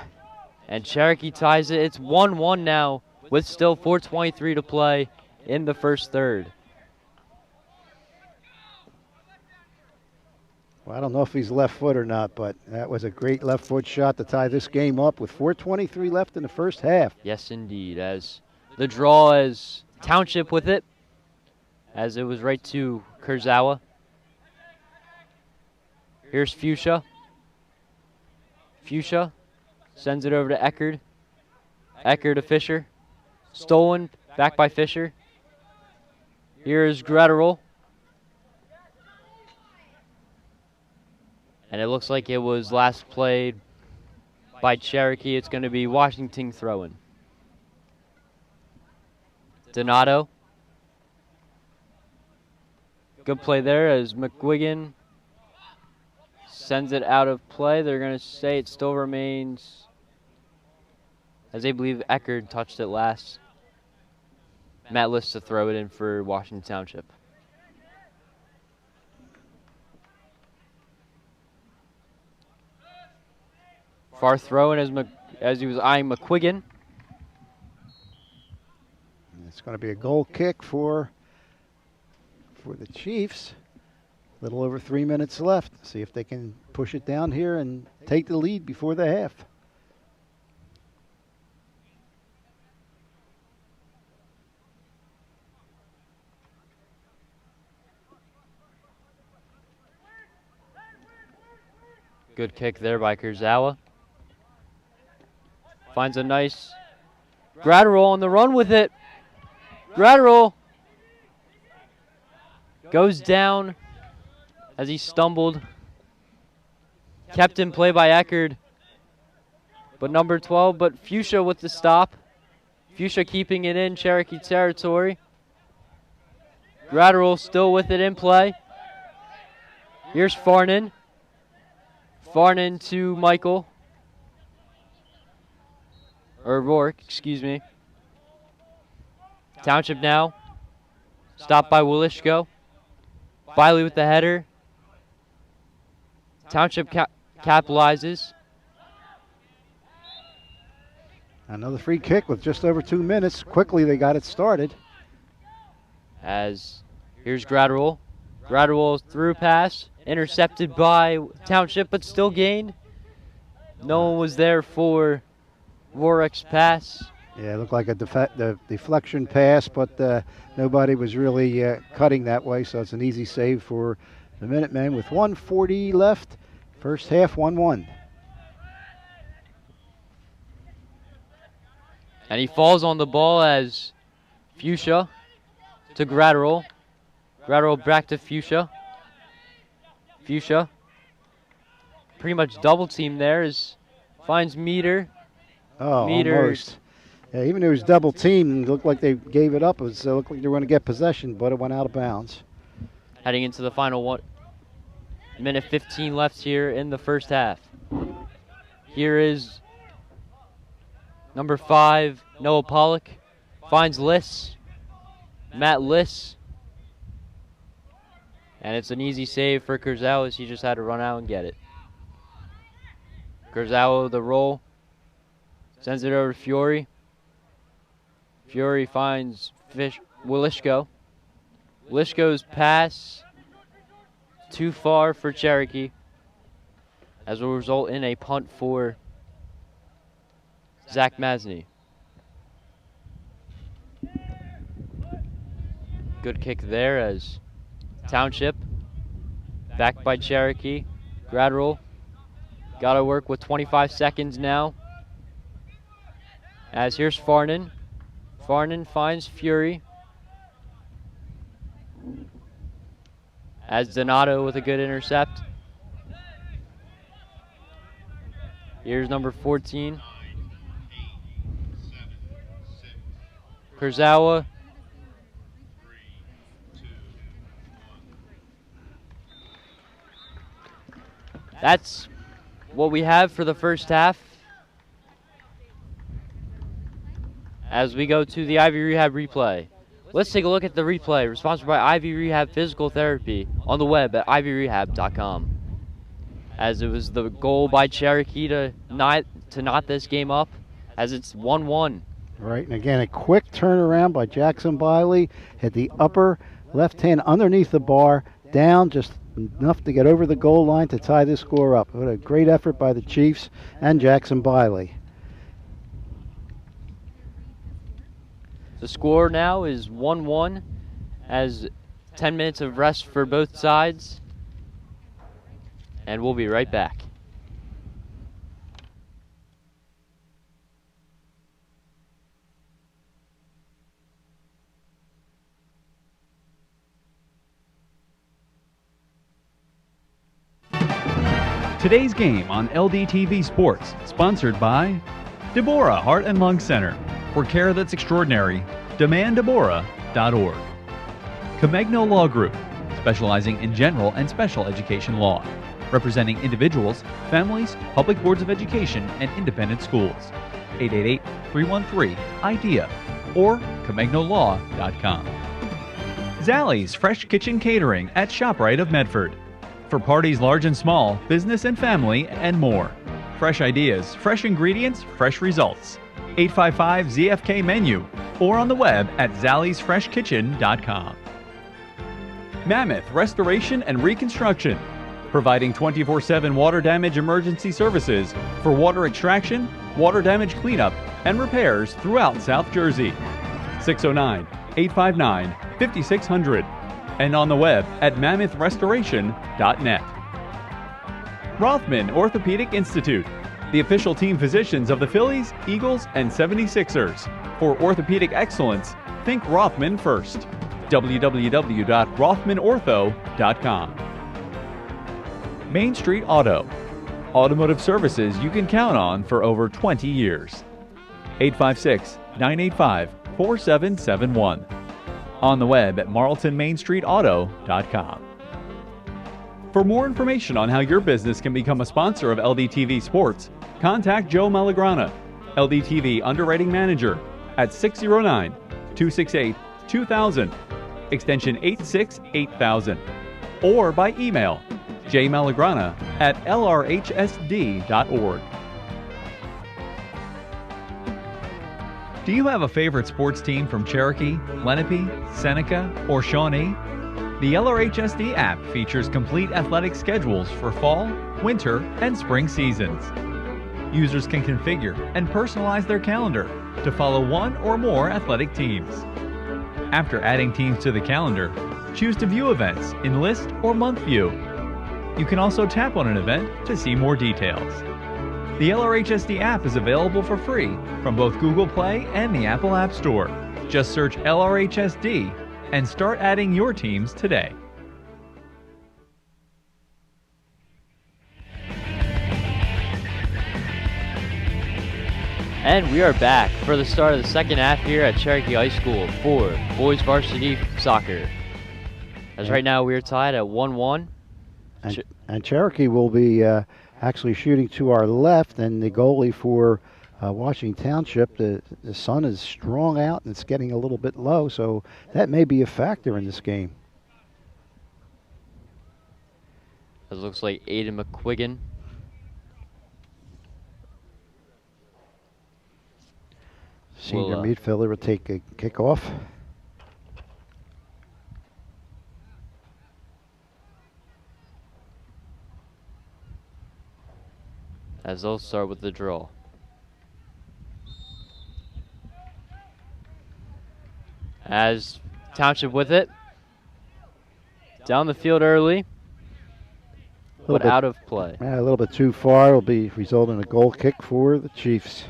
And Cherokee ties it. It's 1-1 now with still 4:23 to play in the first third. Well, I don't know if he's left foot or not, but that was a great left foot shot to tie this game up with 4:23 left in the first half. Yes, indeed. As the draw is Township with it, as it was right to Kurzawa. Here's Fuchsia. Fuchsia sends it over to Eckerd. Eckerd to Fisher. Stolen, back by Fisher. Here's Gratterall. And it looks like it was last played by Cherokee. It's going to be Washington throwing. Donato. Good play there as McGuigan sends it out of play. They're going to say it still remains, as they believe Eckerd touched it last. Matt Liss to throw it in for Washington Township. Far throw in as he was eyeing McQuiggan. It's going to be a goal kick for the Chiefs. A little over 3 minutes left. See if they can push it down here and take the lead before the half. Good kick there by Kurzawa. Finds a nice Gratterall on the run with it. Gratterall goes down as he stumbled. Kept in play by Eckerd. But number 12, but Fuchsia with the stop. Fuchsia keeping it in Cherokee territory. Gratterall still with it in play. Here's Farnan. Farnan to Michael. Or Rourke, excuse me. Township now. Stopped by Wilishko. Biley with the header. Township capitalizes. Another free kick with just over 2 minutes. Quickly they got it started. As here's Gratterall. Gratterall's through pass. Intercepted by Township, but still gained. No one was there for Rourke's pass. Yeah, it looked like a deflection pass, but nobody was really cutting that way, so it's an easy save for the Minutemen with 1:40 left. First half, 1-1. And he falls on the ball as Fuchsia to Gratterall. Gratterall back to Fuchsia. Fuchsia pretty much double team there as finds Meter. Oh, Meter. Almost. Yeah, even though it was double team, it looked like they gave it up. It looked like they were going to get possession, but it went out of bounds. Heading into the final 1:15 left here in the first half. Here is number 5, Noah Pollock. Finds Liss. Matt Liss. And it's an easy save for Kurzawa as he just had to run out and get it. Kurzawa the roll. Sends it over to Fiore. Fury finds Wilishko. Wilishko's pass too far for Cherokee, as will result in a punt for Zach Masney. Good kick there as Township, backed by Cherokee. Grad roll. Got to work with 25 seconds now. As here's Farnan. Farnan finds Fury. As Donato with a good intercept. Here's number 14. Kurzawa. That's what we have for the first half. As we go to the Ivy Rehab replay. Let's take a look at the replay, sponsored by Ivy Rehab Physical Therapy, on the web at ivyrehab.com. As it was the goal by Cherokee to knot this game up, as it's 1-1. Right, and again, a quick turnaround by Jackson Biley. Hit the upper left hand underneath the bar, down just enough to get over the goal line to tie this score up. What a great effort by the Chiefs and Jackson Biley. The score now is 1-1, as 10 minutes of rest for both sides. And we'll be right back. Today's game on LDTV Sports, sponsored by Deborah Heart and Lung Center. For care that's extraordinary, demanddeborah.org. Comegno Law Group, specializing in general and special education law, representing individuals, families, public boards of education, and independent schools. 888-313-IDEA or ComegnoLaw.com. Zallie's Fresh Kitchen Catering at ShopRite of Medford. For parties large and small, business and family, and more. Fresh ideas, fresh ingredients, fresh results. 855-ZFK-MENU or on the web at zalliesfreshkitchen.com. Mammoth Restoration and Reconstruction, providing 24/7 water damage emergency services for water extraction, water damage cleanup, and repairs throughout South Jersey. 609-859-5600 and on the web at mammothrestoration.net. Rothman Orthopedic Institute, the official team physicians of the Phillies, Eagles, and 76ers. For orthopedic excellence, think Rothman first. www.rothmanortho.com. Main Street Auto, automotive services you can count on for over 20 years. 856-985-4771. On the web at marltonmainstreetauto.com. For more information on how your business can become a sponsor of LDTV Sports, contact Joe Malagrana, LDTV Underwriting Manager, at 609-268-2000, extension 868,000, or by email jmalagrana@lrhsd.org. Do you have a favorite sports team from Cherokee, Lenape, Seneca, or Shawnee? The LRHSD app features complete athletic schedules for fall, winter, and spring seasons. Users can configure and personalize their calendar to follow one or more athletic teams. After adding teams to the calendar, choose to view events in list or month view. You can also tap on an event to see more details. The LRHSD app is available for free from both Google Play and the Apple App Store. Just search LRHSD and start adding your teams today. And we are back for the start of the second half here at Cherokee High School for boys varsity soccer. As right now we are tied at 1-1. And Cherokee will be actually shooting to our left, and the goalie for Washington Township, the sun is strong out and it's getting a little bit low, so that may be a factor in this game. It looks like Aiden McQuiggan. Senior will, midfielder will take a kickoff. as they'll start with the draw. As Township with it. Down the field early, but out of play. Yeah, a little bit too far. It'll be result in a goal kick for the Chiefs.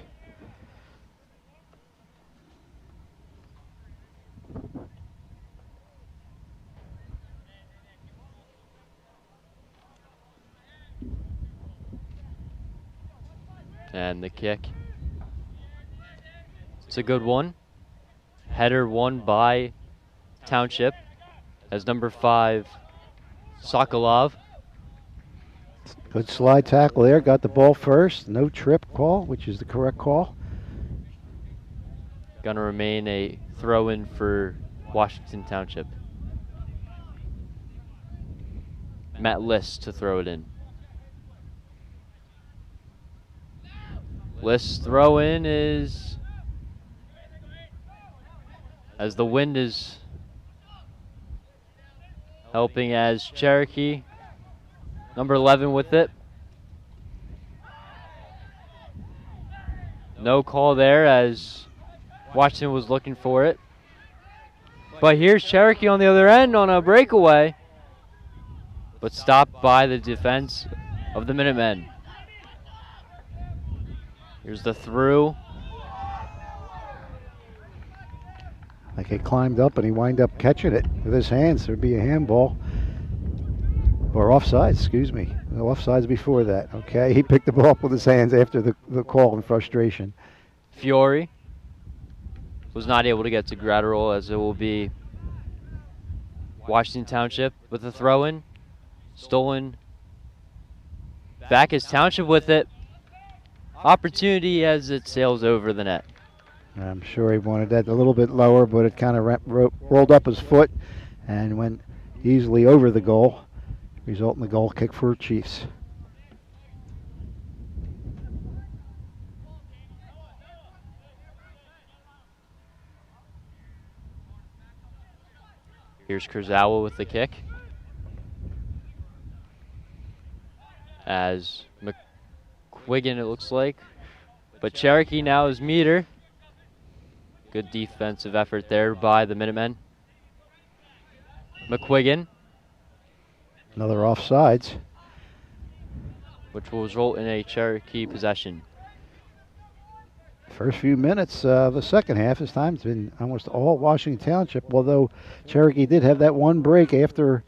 And the kick. It's a good one. Header won by Township as number 5, Sokolov. Good slide tackle there. Got the ball first. No trip call, which is the correct call. Going to remain a throw-in for Washington Township. Matt List to throw it in. List's throw-in is, as the wind is helping, as Cherokee, number 11 with it. No call there as Washington was looking for it. But here's Cherokee on the other end on a breakaway, but stopped by the defense of the Minutemen. Here's the through. Like he climbed up and he wound up catching it with his hands. There'd be a handball. Or offsides, excuse me. No offsides before that. Okay, he picked the ball up with his hands after the call in frustration. Fiore was not able to get to Gratterall, as it will be Washington Township with the throw-in. Stolen back as Township with it. Opportunity as it sails over the net. I'm sure he wanted that a little bit lower, but it kind of rolled up his foot and went easily over the goal, resulting in the goal kick for Chiefs. Here's Kurzawa with the kick. As McQuiggan, it looks like. But Cherokee now is meter. Good defensive effort there by the Minutemen. McQuiggan. Another offsides. Which will result in a Cherokee possession. First few minutes of the second half, this time it's been almost all Washington Township, although Cherokee did have that one break after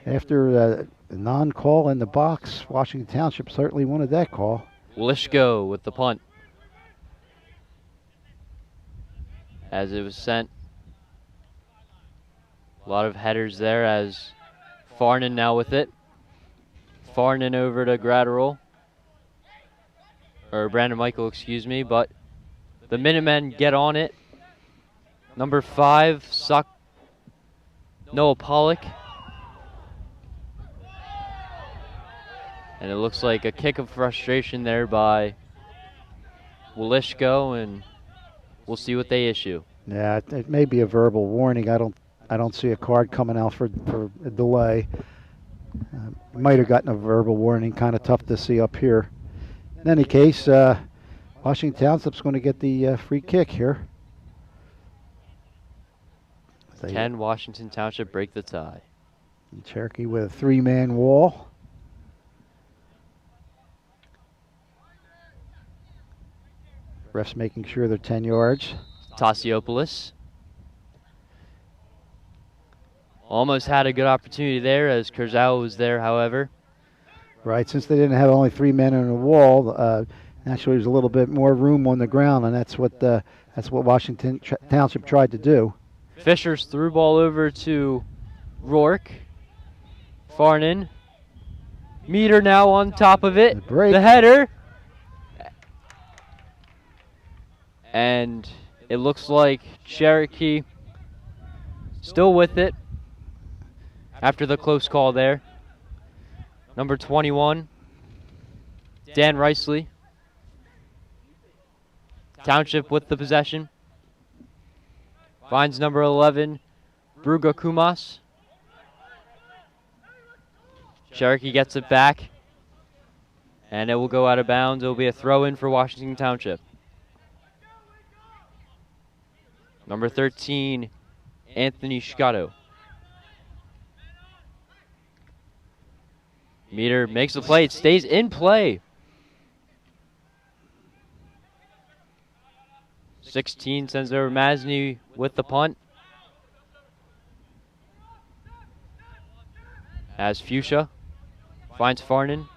the non-call in the box. Washington Township certainly wanted that call. Lishko with the punt. As it was sent. A lot of headers there as Farnan now with it. Farnan over to Gratterall. Or Brandon Michael, excuse me, but the Minutemen get on it. Number 5, Noah Pollock. And it looks like a kick of frustration there by Walishko, and we'll see what they issue. Yeah, it may be a verbal warning. I don't see a card coming out for a delay. Might have gotten a verbal warning. Kind of tough to see up here. In any case, Washington Township's going to get the free kick here. Can Washington Township break the tie? Cherokee with a 3-man wall. Refs making sure they're 10 yards. Tasiopoulos. Almost had a good opportunity there as Kurzawa was there, however. Right, since they didn't have only 3 men on the wall, actually there's a little bit more room on the ground, and that's what Washington Township tried to do. Fisher's through ball over to Rourke. Farnan. Meter now on top of it. The header. And it looks like Cherokee still with it after the close call there. Number 21, Dan Riceley. Township with the possession. Finds number 11, Bruga Kumas. Cherokee gets it back, and it will go out of bounds. It will be a throw-in for Washington Township. Number 13, Anthony Scotto. Meter makes the play. It stays in play. 16 sends it over Masney with the punt. As Fuchsia finds Farnan.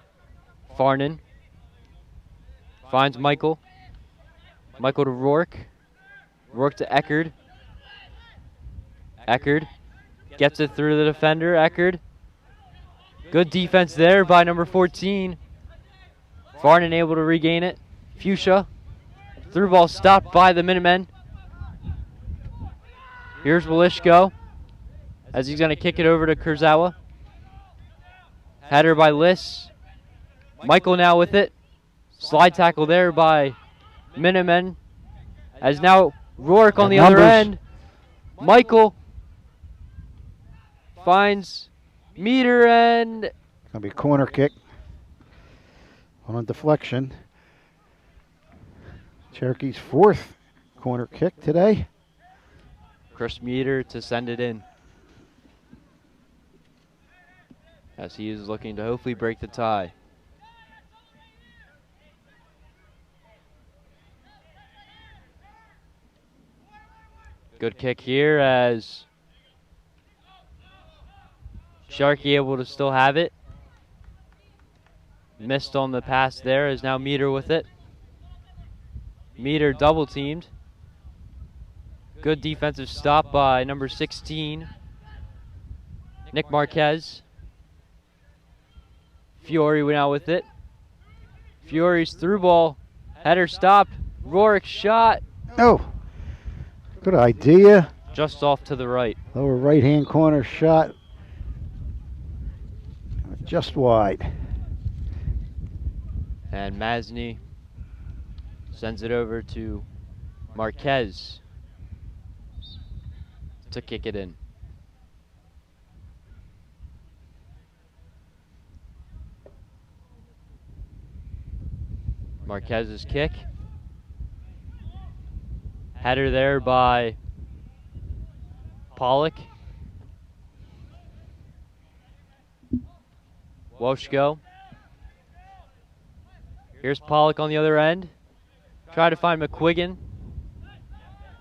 Farnan finds Michael. Michael to Rourke. Rourke to Eckerd. Eckerd gets it through the defender. Eckerd. Good defense there by number 14. Farnan able to regain it. Fuchsia. Through ball stopped by the Minutemen. Here's Walishko as he's going to kick it over to Kurzawa. Header by Liss. Michael now with it. Slide tackle there by Minutemen. As now Rourke on the other end. Michael finds Meter and... It's going to be a corner kick on a deflection. Cherokee's 4th corner kick today. Chris Meter to send it in, as he is looking to hopefully break the tie. Good kick here as Cherokee able to still have it. Missed on the pass there, is now Meter with it. Meter double teamed. Good defensive stop by number 16, Nick Marquez. Fiore went out with it. Fiore's through ball. Header stop. Rourke shot. Oh, good idea. Just off to the right. Lower right-hand corner shot. Just wide. And Masney sends it over to Marquez to kick it in. Marquez's kick. Header there by Pollock. Woshko. Here's Pollock on the other end. Try to find McQuiggan.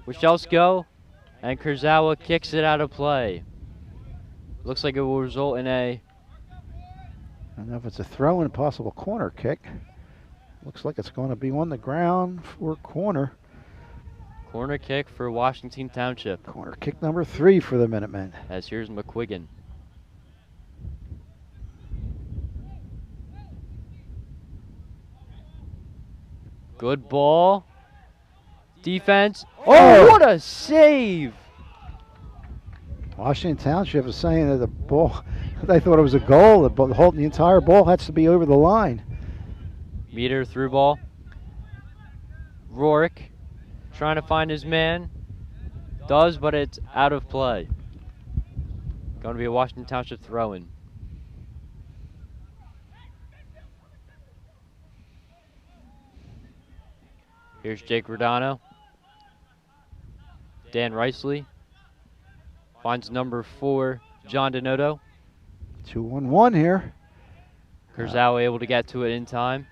Wichelsko. And Kurzawa kicks it out of play. Looks like it will result in a... I don't know if it's a throw and a possible corner kick. Looks like it's going to be on the ground for corner. Corner kick for Washington Township. Corner kick number 3 for the Minutemen. As here's McQuiggan. Good ball. Defense. Oh, what a save! Washington Township is saying that the ball, they thought it was a goal. The entire ball has to be over the line. Meter through ball. Rourke trying to find his man. Does, but it's out of play. Going to be a Washington Township throw-in. Here's Jake Rodano. Dan Riceley finds number 4, John Denoto. 2-1-1 here. Kurzawa able to get to it in time.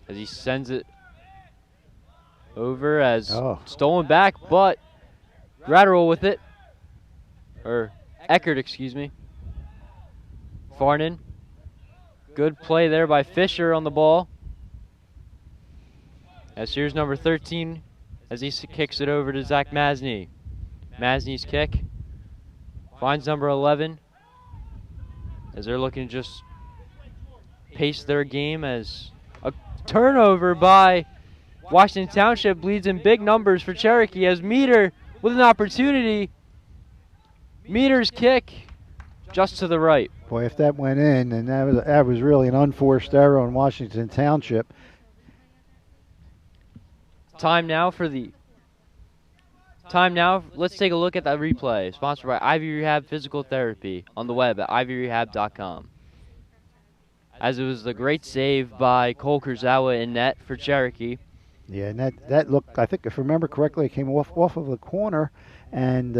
As he sends it over as stolen back, but Gratterall with it. Or Eckerd, excuse me. Farnan. Good play there by Fisher on the ball. As here's number 13 as he kicks it over to Zach Masney. Masney's kick finds number 11 as they're looking to just pace their game, as a turnover by Washington Township leads in big numbers for Cherokee as Meter with an opportunity. Meter's kick just to the right. Boy, if that went in, and that was really an unforced error on Washington Township. Time now, let's take a look at that replay. Sponsored by Ivy Rehab Physical Therapy on the web at ivyrehab.com. As it was the great save by Cole Kurzawa in net for Cherokee. Yeah, and that looked, I think if I remember correctly, it came off of the corner, and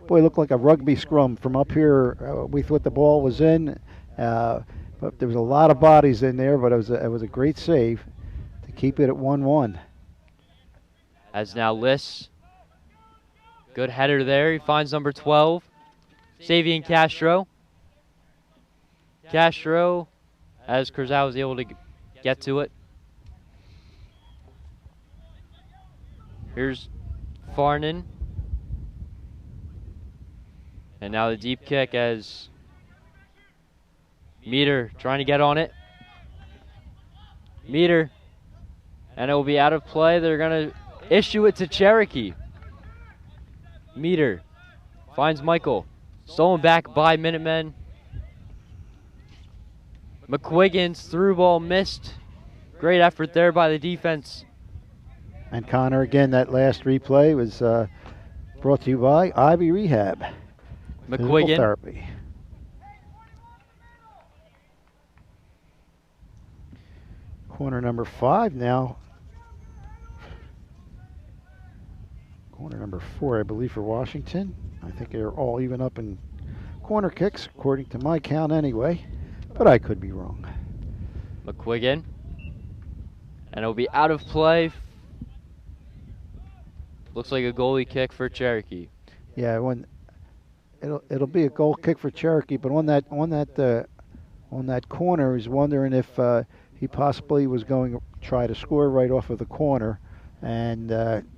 boy, it looked like a rugby scrum from up here. We thought the ball was in, but there was a lot of bodies in there, but it was a great save to keep it at 1-1. As now Liss, good header there. He finds number 12, Savian Castro. Castro, as Kurzawa was able to get to it. Here's Farnan. And now the deep kick as Meter trying to get on it. Meter. And it will be out of play. They're going to issue it to Cherokee. Meter finds Michael. Stolen back by Minutemen. McQuiggin's through ball missed. Great effort there by the defense. And Connor, again, that last replay was brought to you by Ivy Rehab. Physical McQuiggan. Therapy. Corner number 5 now. Corner number 4, I believe, for Washington. I think they're all even up in corner kicks, according to my count anyway. But I could be wrong. McQuiggan. And it'll be out of play. Looks like a goalie kick for Cherokee. Yeah, when it'll be a goal kick for Cherokee, but on that corner, he's wondering if he possibly was going to try to score right off of the corner, and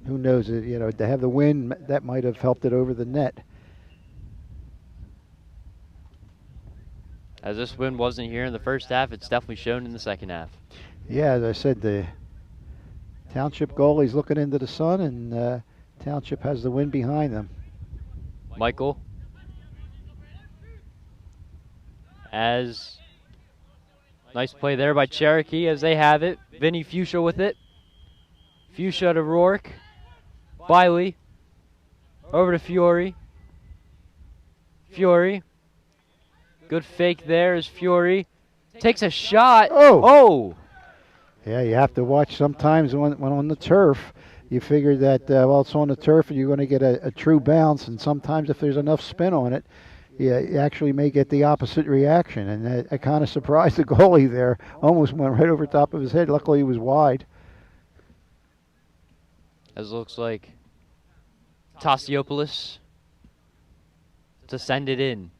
who knows? You know, to have the win, that might have helped it over the net. As this win wasn't here in the first half, it's definitely shown in the second half. Yeah, as I said, the Township goalie's looking into the sun, and Township has the win behind them. Michael. As nice play there by Cherokee as they have it. Vinny Fuchsia with it. Fuchsia to Rourke. Biley. Over to Fiore. Fiore. Good fake there as Fiore takes a shot. Oh! Yeah, you have to watch sometimes when on the turf. You figure that, well, it's on the turf and you're going to get a true bounce, and sometimes if there's enough spin on it, you actually may get the opposite reaction. And it kind of surprised the goalie there. Almost went right over top of his head. Luckily, he was wide. As it looks like Tasiopoulos to send it in.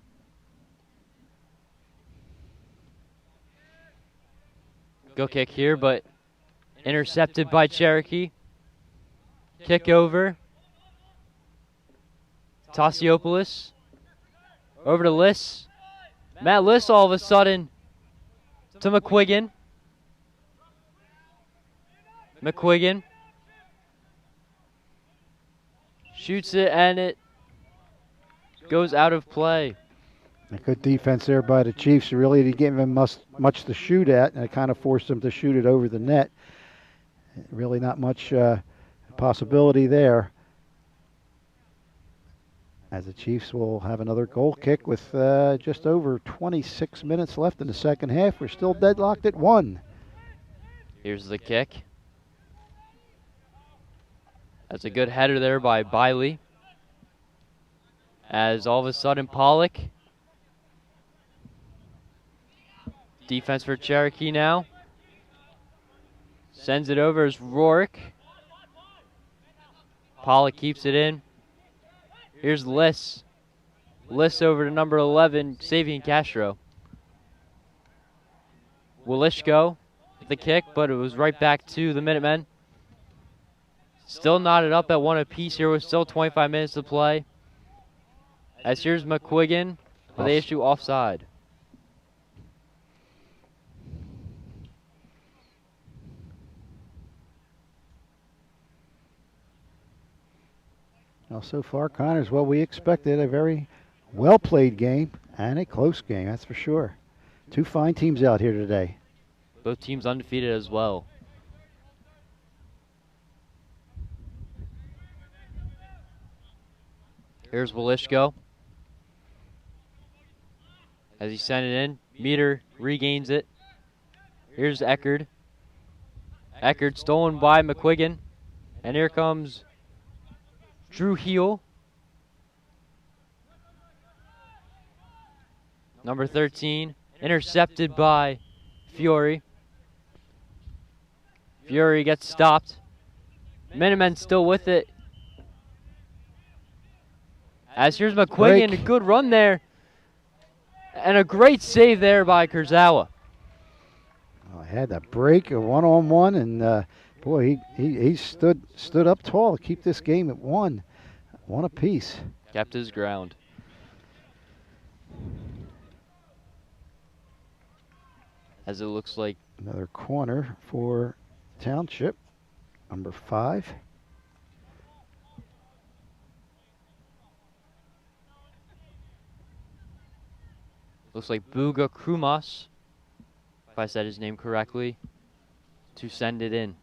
Go kick here, but intercepted by Cherokee. Kick over. Tasiopoulos. Over to Liss. Matt Liss all of a sudden to McQuiggan. McQuiggan. Shoots it and it goes out of play. A good defense there by the Chiefs. Really didn't give him much to shoot at, and it kind of forced him to shoot it over the net. Really not much possibility there. As the Chiefs will have another goal kick with just over 26 minutes left in the second half. We're still deadlocked at 1. Here's the kick. That's a good header there by Biley. As all of a sudden Pollock. Defense for Cherokee now. Sends it over as Rourke. Pollock keeps it in. Here's Liss. Liss over to number 11, Savian Castro. Willishko, the kick, but it was right back to the Minutemen. Still knotted up at 1 apiece here with still 25 minutes to play. As here's McQuiggan, but they issue offside. Well, so far, Connor's what we expected, a very well-played game. And a close game, that's for sure. Two fine teams out here today. Both teams undefeated as well. Here's Walishko. As he sent it in, Meter regains it. Here's Eckerd. Eckerd stolen by McQuiggan. And here comes Drew Heel. Number 13, intercepted by Fiore. Fiore gets stopped. Minutemen still with it. As here's McQuiggan, Break. a good run there. And a great save there by Kurzawa. I had that break, a one-on-one, and boy, he stood up tall to keep this game at one apiece. Kept his ground. As it looks like Another corner for Township, number 5. Looks like Buga Krumas, if I said his name correctly, to send it in.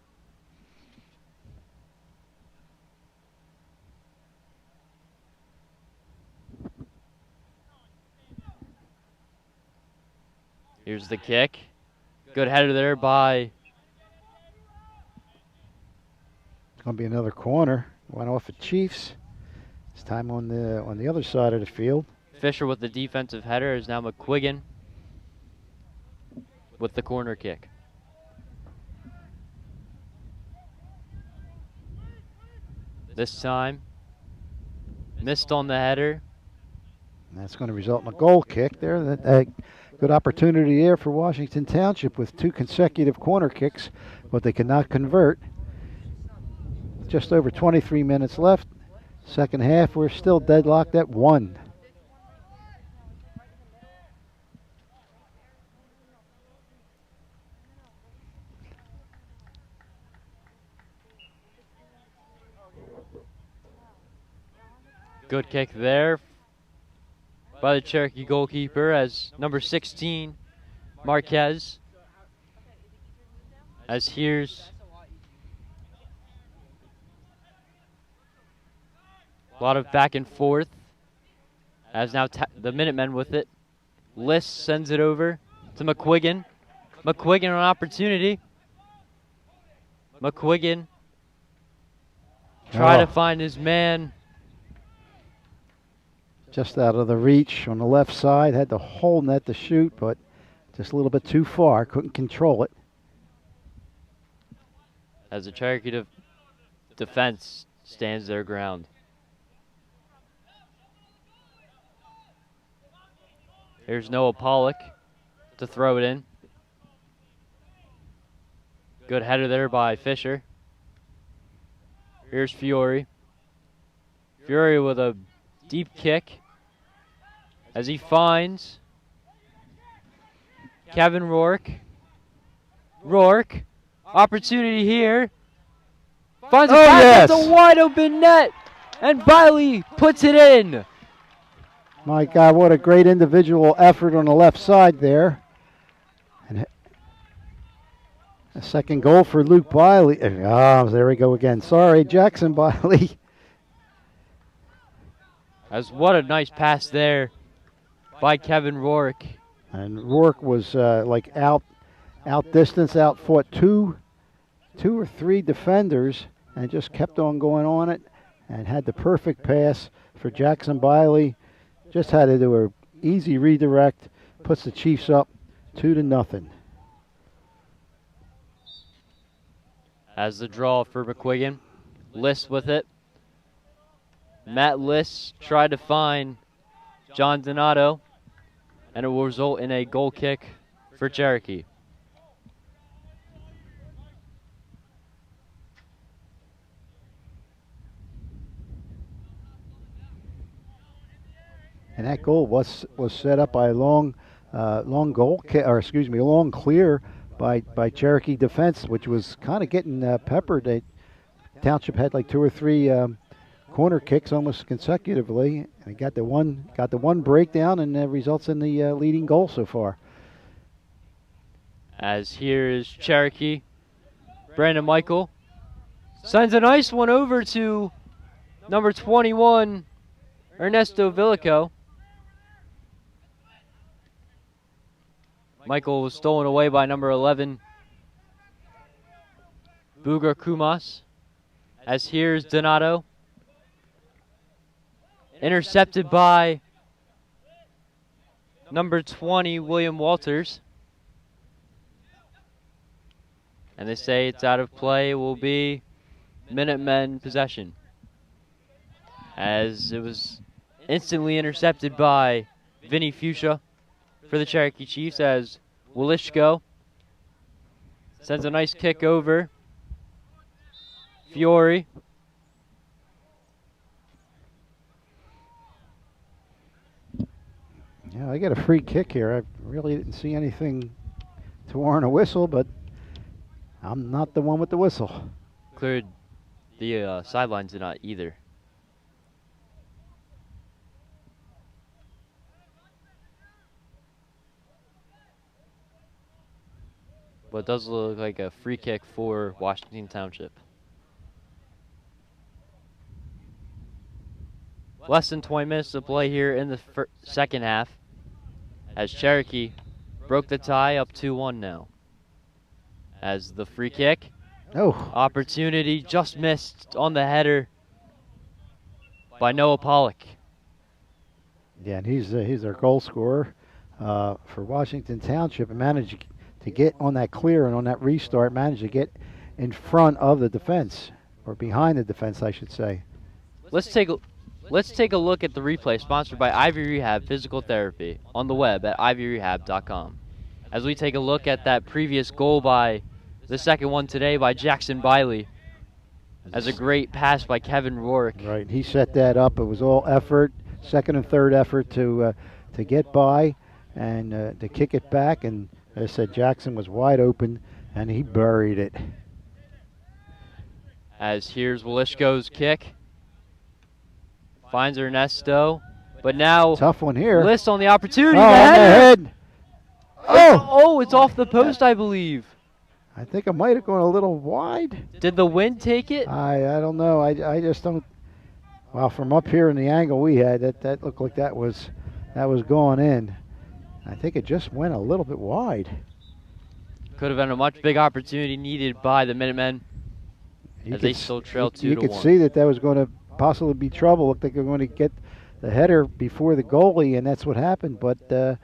Here's the kick. Good header there by... It's going to be another corner. Went off at Chiefs. This time on the other side of the field. Fisher with the defensive header. Is now McQuiggan with the corner kick. This time, missed on the header. And that's going to result in a goal kick there. That good opportunity there for Washington Township with 2 consecutive corner kicks, but they cannot convert. Just over 23 minutes left. Second half, we're still deadlocked at 1. Good kick there by the Cherokee goalkeeper as number 16, Marquez. As here's a lot of back and forth. As now the Minutemen with it. List sends it over to McQuiggan. McQuiggan an opportunity. McQuiggan try to find his man. Just out of the reach on the left side. Had the whole net to shoot, but just a little bit too far. Couldn't control it. As the Cherokee defense stands their ground. Here's Noah Pollock to throw it in. Good header there by Fisher. Here's Fiore. Fiore with a deep kick as he finds Kevin Rourke. Rourke, opportunity here. Finds a pass, it's a wide open net, and Biley puts it in. My God, what a great individual effort on the left side there. And a second goal for Luke Biley. Oh, there we go again. Sorry, Jackson Biley. As what a nice pass there by Kevin Rourke. And Rourke was like outfought two or three defenders and just kept on going on it and had the perfect pass for Jackson Biley. Just had to do an easy redirect, puts the Chiefs up 2-0. As the draw for McQuiggan, List with it. Matt List tried to find John Donato, and it will result in a goal kick for Cherokee. And that goal was set up by a long goal, or excuse me, a long clear by Cherokee defense, which was kind of getting peppered. Township had like 2 or 3 corner kicks almost consecutively. And got the one breakdown, and results in the leading goal so far. As here is Cherokee. Brandon Michael sends a nice one over to number 21, Ernesto Villico. Michael was stolen away by number 11, Bugar Kumas. As here's Donato. Intercepted by number 20, William Walters. And they say it's out of play. It will be Minutemen possession, as it was instantly intercepted by Vinny Fuchsia for the Cherokee Chiefs, as Walishko sends a nice kick over. Fiore. Yeah, I got a free kick here. I really didn't see anything to warrant a whistle, but I'm not the one with the whistle. Cleared the sidelines, did not either. But it does look like a free kick for Washington Township. Less than 20 minutes to play here in the second half, as Cherokee broke the tie, up 2-1 now. As the free kick, opportunity just missed on the header by Noah Pollock. Yeah, and he's their goal scorer for Washington Township, and managed to get on that clear and on that restart, managed to get in front of the defense, or behind the defense, I should say. Let's take a look at the replay, sponsored by Ivy Rehab Physical Therapy, on the web at ivyrehab.com. As we take a look at that previous goal by the second one today by Jackson Biley, as a great pass by Kevin Rourke. Right, he set that up. It was all effort, second and third effort to get by and to kick it back. And as I said, Jackson was wide open, and he buried it. As here's Walishko's kick. Finds Ernesto, but now tough one here. List on the opportunity. Oh, the head. Oh, it's off the post, I believe. I think it might have gone a little wide. Did the wind take it? I don't know. I just don't. Well, from up here in the angle we had, that looked like that was going in. I think it just went a little bit wide. Could have been a much big opportunity needed by the Minutemen, as they still trail 2-1. You could see that was going to possibly be trouble. Looked like they were going to get the header before the goalie, and that's what happened. But it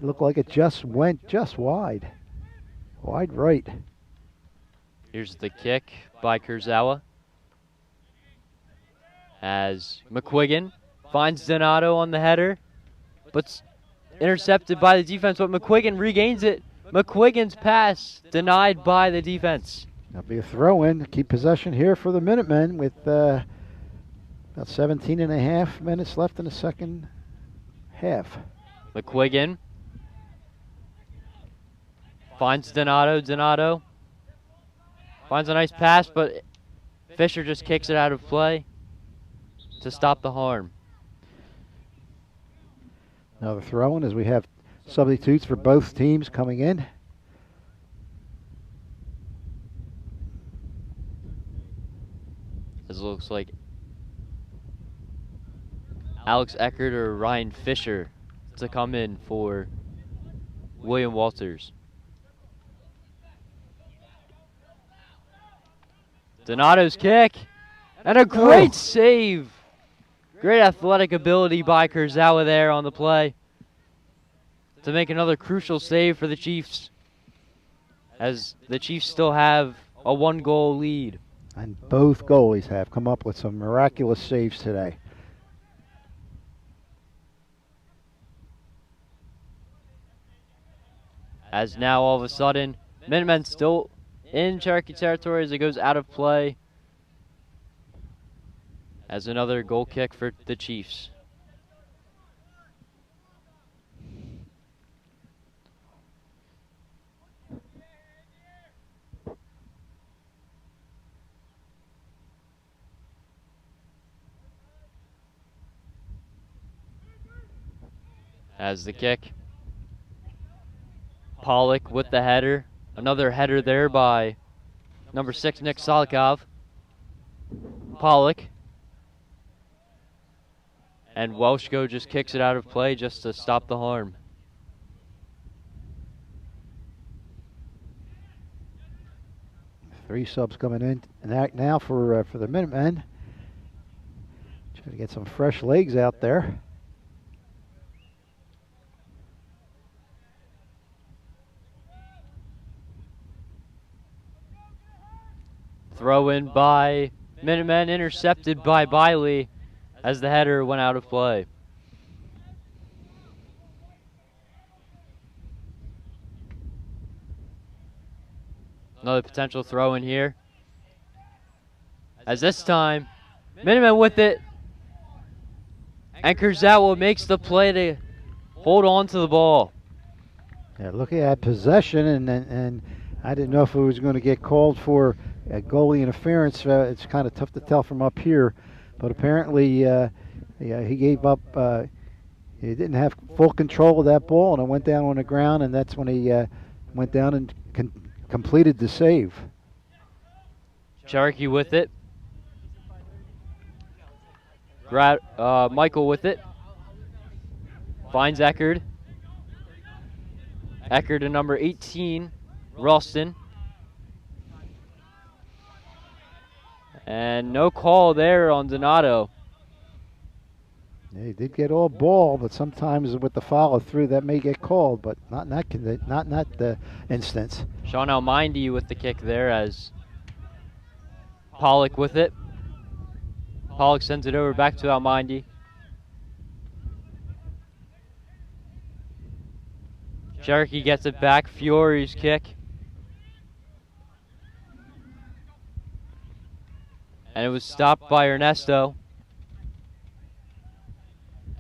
looked like it just went just wide right. Here's the kick by Kurzawa, as McQuiggan finds Donato on the header, but intercepted by the defense. But McQuiggan regains it. McQuiggan's pass denied by the defense. That'll be a throw-in to keep possession here for the Minutemen, with about 17 and a half minutes left in the second half. McQuiggan finds Donato. Donato finds a nice pass, but Fisher just kicks it out of play to stop the harm. Now the throw-in, as we have substitutes for both teams coming in. This looks like Alex Eckert or Ryan Fisher to come in for William Walters. Donato's kick, and a great save. Great athletic ability by Kurzawa there on the play to make another crucial save for the Chiefs, as the Chiefs still have a 1-goal lead. And both goalies have come up with some miraculous saves today. As now all of a sudden, Minutemen still in Cherokee territory as it goes out of play, as another goal kick for the Chiefs. As the kick. Pollock with the header. Another header there by number 6, Nick Solikov. Pollock. And Welshko just kicks it out of play just to stop the harm. Three subs coming in now for the Minutemen. Trying to get some fresh legs out there. Throw in by Minutemen, intercepted by Biley as the header went out of play. Another potential throw in here. As this time, Minutemen with it. And Kurzawa makes the play to hold on to the ball. Yeah, looking at possession, and I didn't know if it was going to get called for a goalie interference. It's kind of tough to tell from up here, but apparently he gave up. He didn't have full control of that ball, and it went down on the ground, and that's when he went down and completed the save. Cherokee with it. Michael with it. Finds Eckerd. Eckerd to number 18, Ralston. And no call there on Donato. Yeah, he did get all ball, but sometimes with the follow through that may get called, but not in that instance. Sean Almindy with the kick there as Pollock with it. Pollock sends it over back to Almindy. Cherokee gets it back. Fiore's kick. And it was stopped by Ernesto.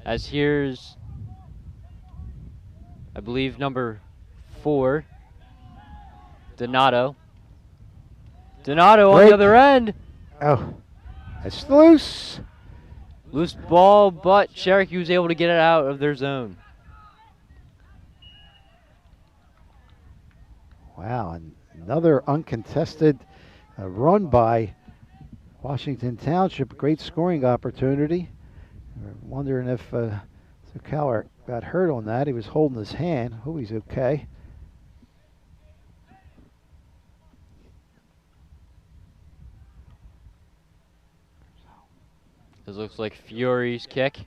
As here's, I believe, number 4, Donato. Donato on the other end. Oh, it's loose. Loose ball, but Cherokee was able to get it out of their zone. Wow, and another uncontested run by Washington Township. Great scoring opportunity. We're wondering if Zucauer got hurt on that. He was holding his hand. Oh, he's okay. This looks like Fiore's kick.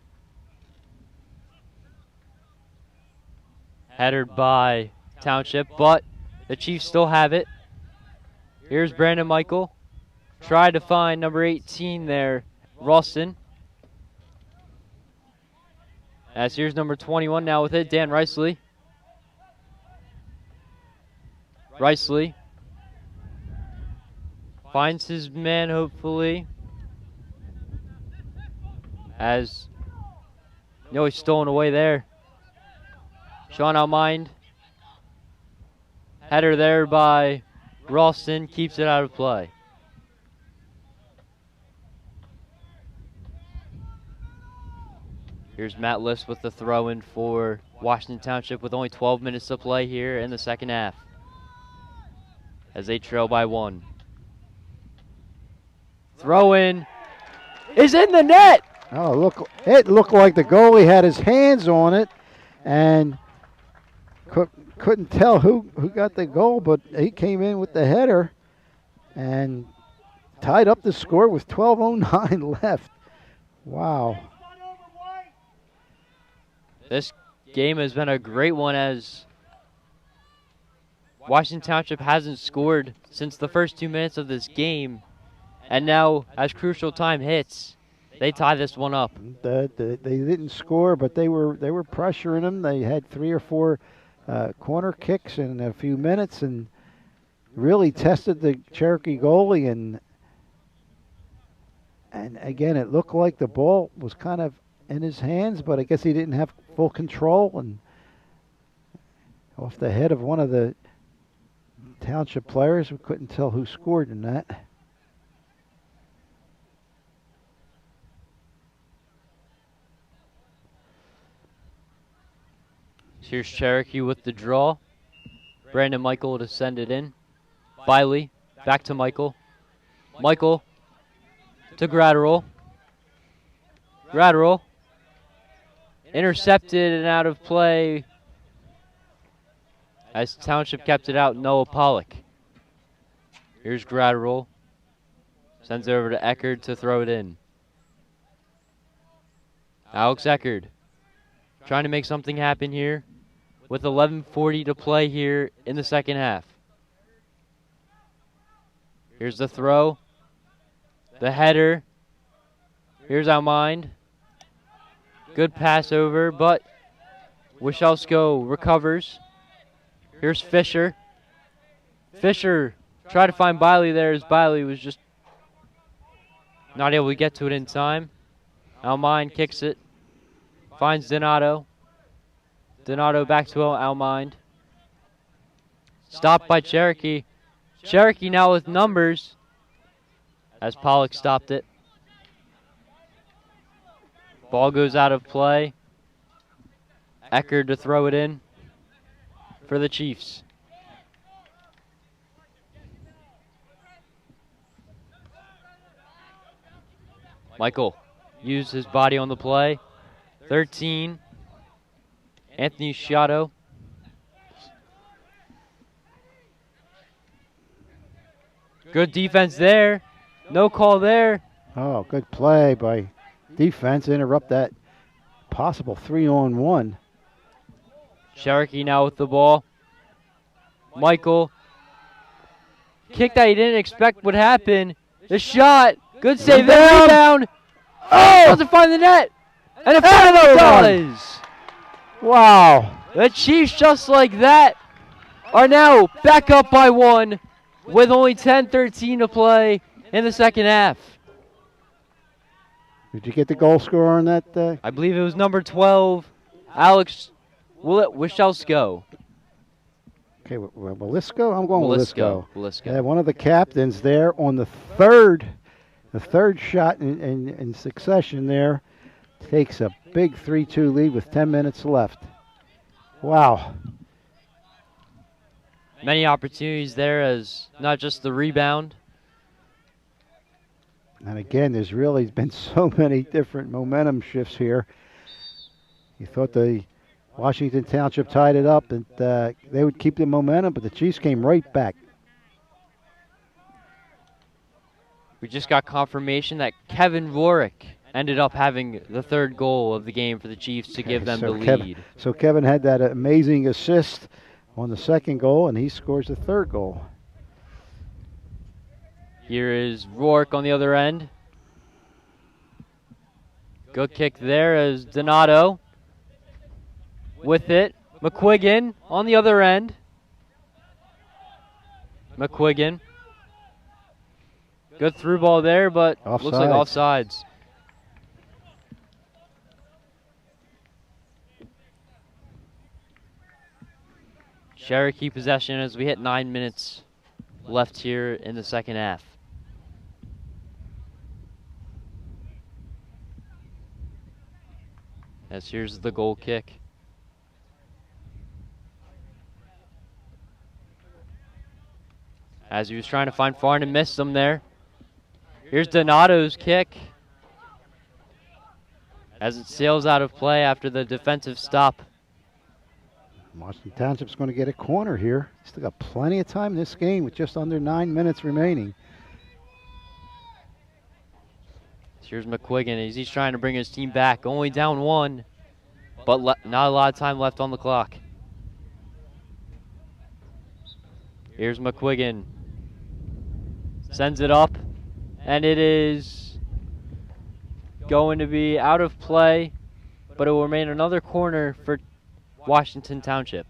Headed by Township, but the Chiefs still have it. Here's Brandon Michael. Tried to find number 18 there, Ralston. As here's number 21 now with it, Dan Riceley. Riceley finds his man, hopefully. As, no, he's stolen away there. Sean Almind. Header there by Ralston, keeps it out of play. Here's Matt List with the throw-in for Washington Township with only 12 minutes to play here in the second half, as they trail by 1. Throw-in is in the net! Oh, look! It looked like the goalie had his hands on it, and couldn't tell who got the goal, but he came in with the header and tied up the score with 12:09 left. Wow. This game has been a great one, as Washington Township hasn't scored since the first 2 minutes of this game, and now as crucial time hits, they tie this one up. They didn't score, but they were pressuring them. They had 3 or 4 corner kicks in a few minutes and really tested the Cherokee goalie, and again, it looked like the ball was kind of in his hands, but I guess he didn't have full control, and off the head of one of the Township players. We couldn't tell who scored in that. Here's Cherokee with the draw. Brandon Michael to send it in. Biley, back to Michael. Michael to Gratterall. Gratterall intercepted and out of play as Township kept it out. Noah Pollock. Here's Gratterall. Sends it over to Eckerd to throw it in. Alex Eckerd trying to make something happen here with 11:40 to play here in the second half. Here's the throw. The header. Here's Almind. Good pass over, but Wichelsko recovers. Here's Fisher. Fisher tried to find Biley there as Biley was just not able to get to it in time. Almind kicks it. Finds Donato. Donato back to Almind. Stopped by Cherokee. Cherokee now with numbers as Pollock stopped it. Ball goes out of play. Eckerd to throw it in for the Chiefs. Michael used his body on the play. 13. Anthony Sciotto. Good defense there. No call there. Oh, good play by defense. Interrupt that possible 3-on-1. Cherokee now with the ball. Michael. Kick that he didn't expect would happen. The shot. Good save there. Rebound. Oh! Doesn't find the net. And it finally does. Wow. The Chiefs, just like that, are now back up by 1 with only 10:13 to play in the second half. Did you get the goal scorer on that? I believe it was number 12, Alex Wichelsko. Okay, Willisco? I'm going Willisco. Willisco. Yeah, one of the captains there on the third shot in succession there. Takes a big 3-2 lead with 10 minutes left. Wow. Many opportunities there as not just the rebound. And again, there's really been so many different momentum shifts here. You thought the Washington Township tied it up and they would keep the momentum, but the Chiefs came right back. We just got confirmation that Kevin Rorick ended up having the third goal of the game for the Chiefs to give them the lead. So Kevin had that amazing assist on the second goal, and he scores the third goal. Here is Rourke on the other end. Good kick there as Donato with it. McQuiggan on the other end. McQuiggan. Good through ball there, but looks like offsides. Cherokee possession as we hit 9 minutes left here in the second half. As here's the goal kick. As he was trying to find Farn and missed him there. Here's Donato's kick. As it sails out of play after the defensive stop. Washington Township's going to get a corner here. Still got plenty of time in this game with just under 9 minutes remaining. Here's McQuiggan as he's trying to bring his team back. Only down 1, but not a lot of time left on the clock. Here's McQuiggan. Sends it up, and it is going to be out of play, but it will remain another corner for Washington Township.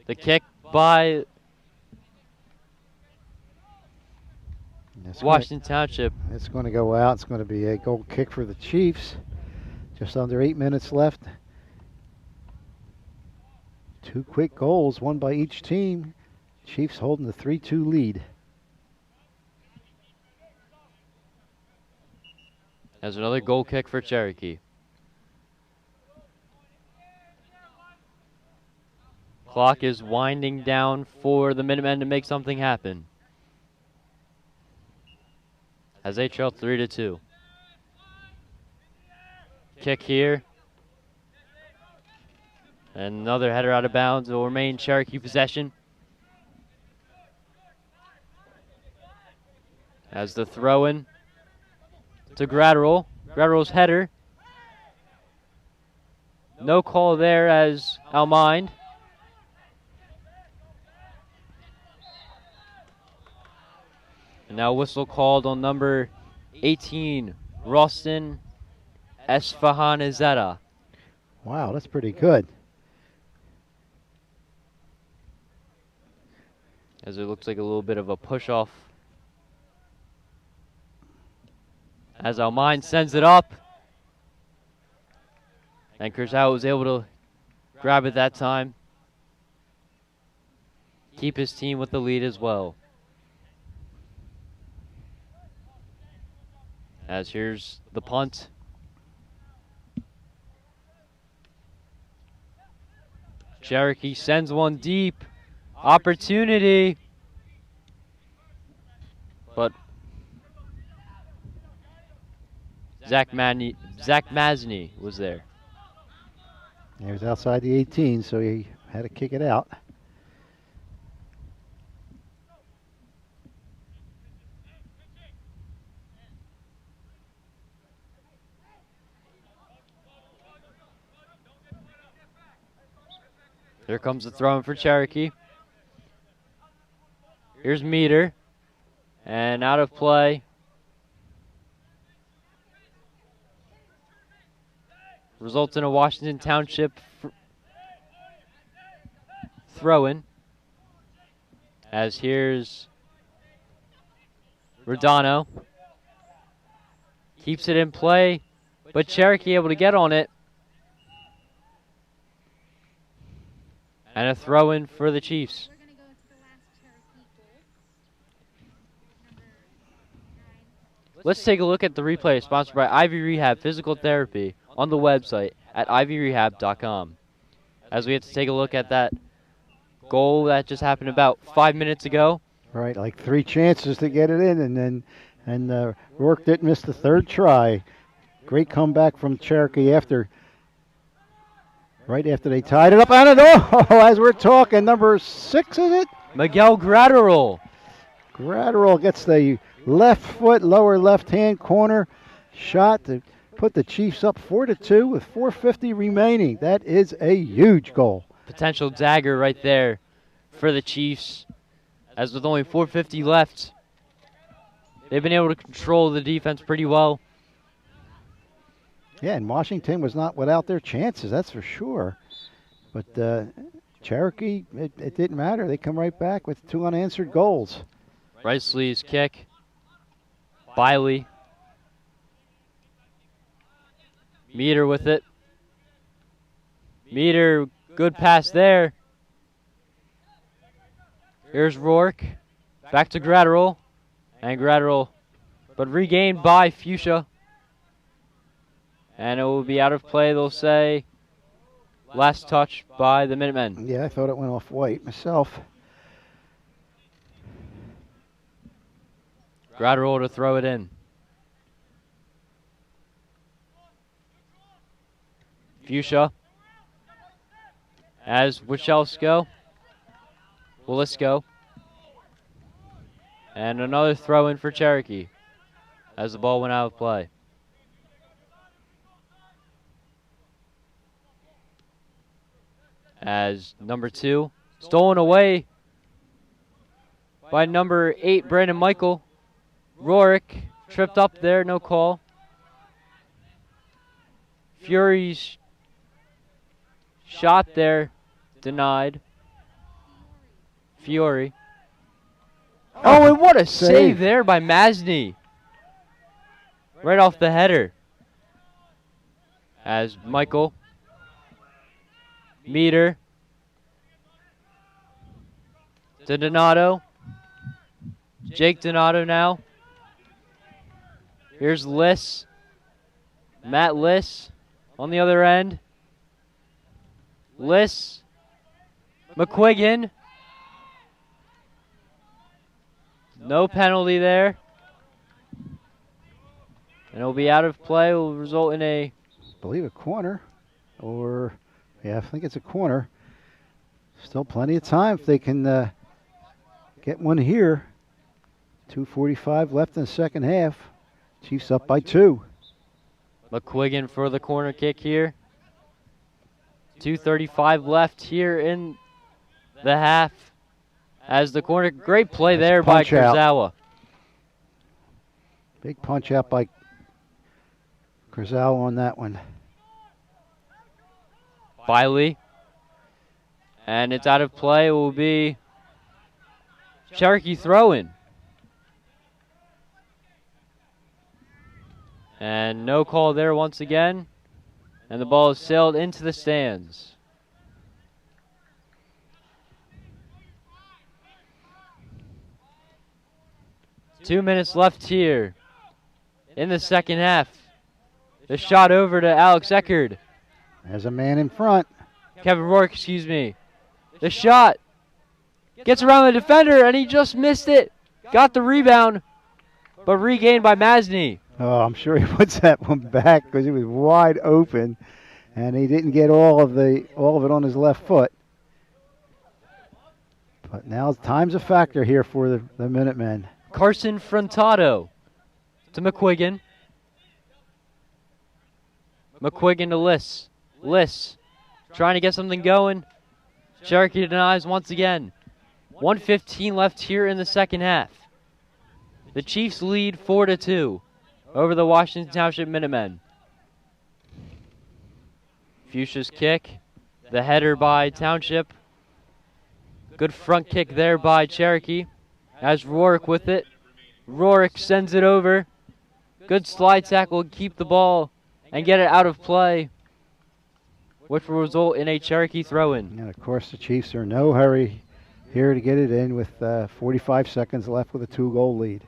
The kick by... This Washington Township. It's going to go out. It's going to be a goal kick for the Chiefs. Just under 8 minutes left. 2 quick goals, one by each team. Chiefs holding the 3-2 lead. There's another goal kick for Cherokee. Clock is winding down for the Minutemen to make something happen, as they trail 3-2. Kick here. And another header out of bounds. It will remain Cherokee possession. As the throw-in to Gratterall. Gratterall's header. No call there as Almind. And now whistle called on number 18, Ralston Esfahanizeta. Wow, that's pretty good. As it looks like a little bit of a push-off. As Almind sends it up. And Kurzau was able to grab it that time. Keep his team with the lead as well. As here's the punt. Cherokee sends one deep. Opportunity. But Zach Masney was there. He was outside the 18, so he had to kick it out. Here comes the throw-in for Cherokee. Here's Meter. And out of play. Results in a Washington Township throw-in. As here's Rodano. Keeps it in play, but Cherokee able to get on it. And a throw-in for the Chiefs. Let's take a look at the replay sponsored by Ivy Rehab Physical Therapy on the website at ivyrehab.com. As we have to take a look at that goal that just happened about 5 minutes ago. Right, like 3 chances to get it in, and Rourke didn't miss the 3rd try. Great comeback from Cherokee right after they tied it up. And as we're talking, number 6, is it? Miguel Gratterall. Gratterall gets the left foot, lower left-hand corner shot to put the Chiefs up 4-2 with 4:50 remaining. That is a huge goal. Potential dagger right there for the Chiefs. As with only 4:50 left, they've been able to control the defense pretty well. Yeah, and Washington was not without their chances, that's for sure. But Cherokee, it didn't matter. They come right back with 2 unanswered goals. Riceley's kick. Biley. Meter with it. Meter, good pass there. Here's Rourke. Back to Gratterall. And Gratterall, but regained by Fuchsia. And it will be out of play, they'll say. Last touch by the Minutemen. Yeah, I thought it went off white myself. Gratterall to throw it in. Fuchsia. As Wichelsko. Willisco. And another throw in for Cherokee as the ball went out of play. As number 2, stolen away by number 8, Brandon Michael. Rourke tripped up there, no call. Fury's shot there, denied. Fury. Oh, and what a save Save. there by Masney. Right off the header. As Michael. Meter. To Donato. Jake Donato now. Here's Liss. Matt Liss on the other end. Liss. McQuiggan. No penalty there. And it'll be out of play. Will result in I believe a corner. Or, yeah, I think it's a corner. Still plenty of time if they can get one here. 2:45 left in the second half. Chiefs up by 2. McQuiggan for the corner kick here. 2:35 left here in the half. As the corner, great play That's there by punch out. Kurzawa. Big punch out by Kurzawa on that one. Biley. And it's out of play. It will be Cherokee throw-in. And no call there once again. And the ball is sailed into the stands. Two minutes left here in the second half. The shot over to Alex Eckerd. There's a man in front. Kevin Rourke, excuse me. The shot gets around the defender, and he just missed it. Got the rebound, but regained by Masney. Oh, I'm sure he puts that one back because it was wide open, and he didn't get all of it on his left foot. But now time's a factor here for the Minutemen. Carson Frontado to McQuiggan. McQuiggan to Liss. Liss trying to get something going. Cherokee denies once again. 1:15 left here in the second half. The Chiefs lead 4-2 over the Washington Township Minutemen. Fuchsia's kick. The header by Township. Good front kick there by Cherokee. As Rourke with it. Rourke sends it over. Good slide tackle, keep the ball and get it out of play, which will result in a Cherokee throw-in. And of course the Chiefs are in no hurry here to get it in with 45 seconds left with a 2-goal lead.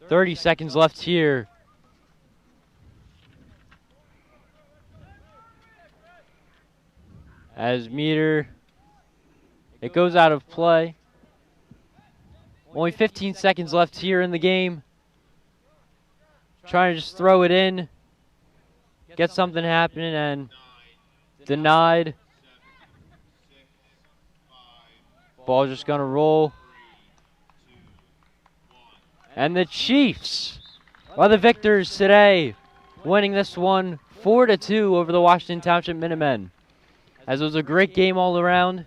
.30 seconds left here. As meter, it goes out of play. Only 15 seconds left here in the game. Trying to just throw it in, get something happening, and denied. Ball's just gonna roll. And the Chiefs are the victors today, winning this one 4-2 over the Washington Township Minutemen. As it was a great game all around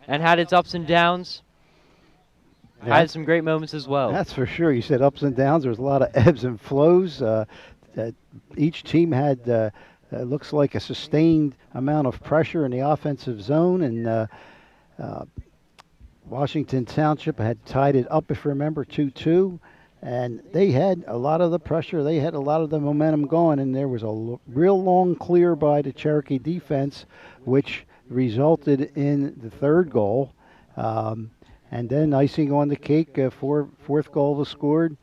and had its ups and downs. Had some great moments as well. That's for sure. You said ups and downs. There was a lot of ebbs and flows. Each team had, looks like, a sustained amount of pressure in the offensive zone, and Washington Township had tied it up, if you remember, 2-2, and they had a lot of the pressure. They had a lot of the momentum going, and there was a real long clear by the Cherokee defense, which resulted in the third goal. And then icing on the cake, fourth goal was scored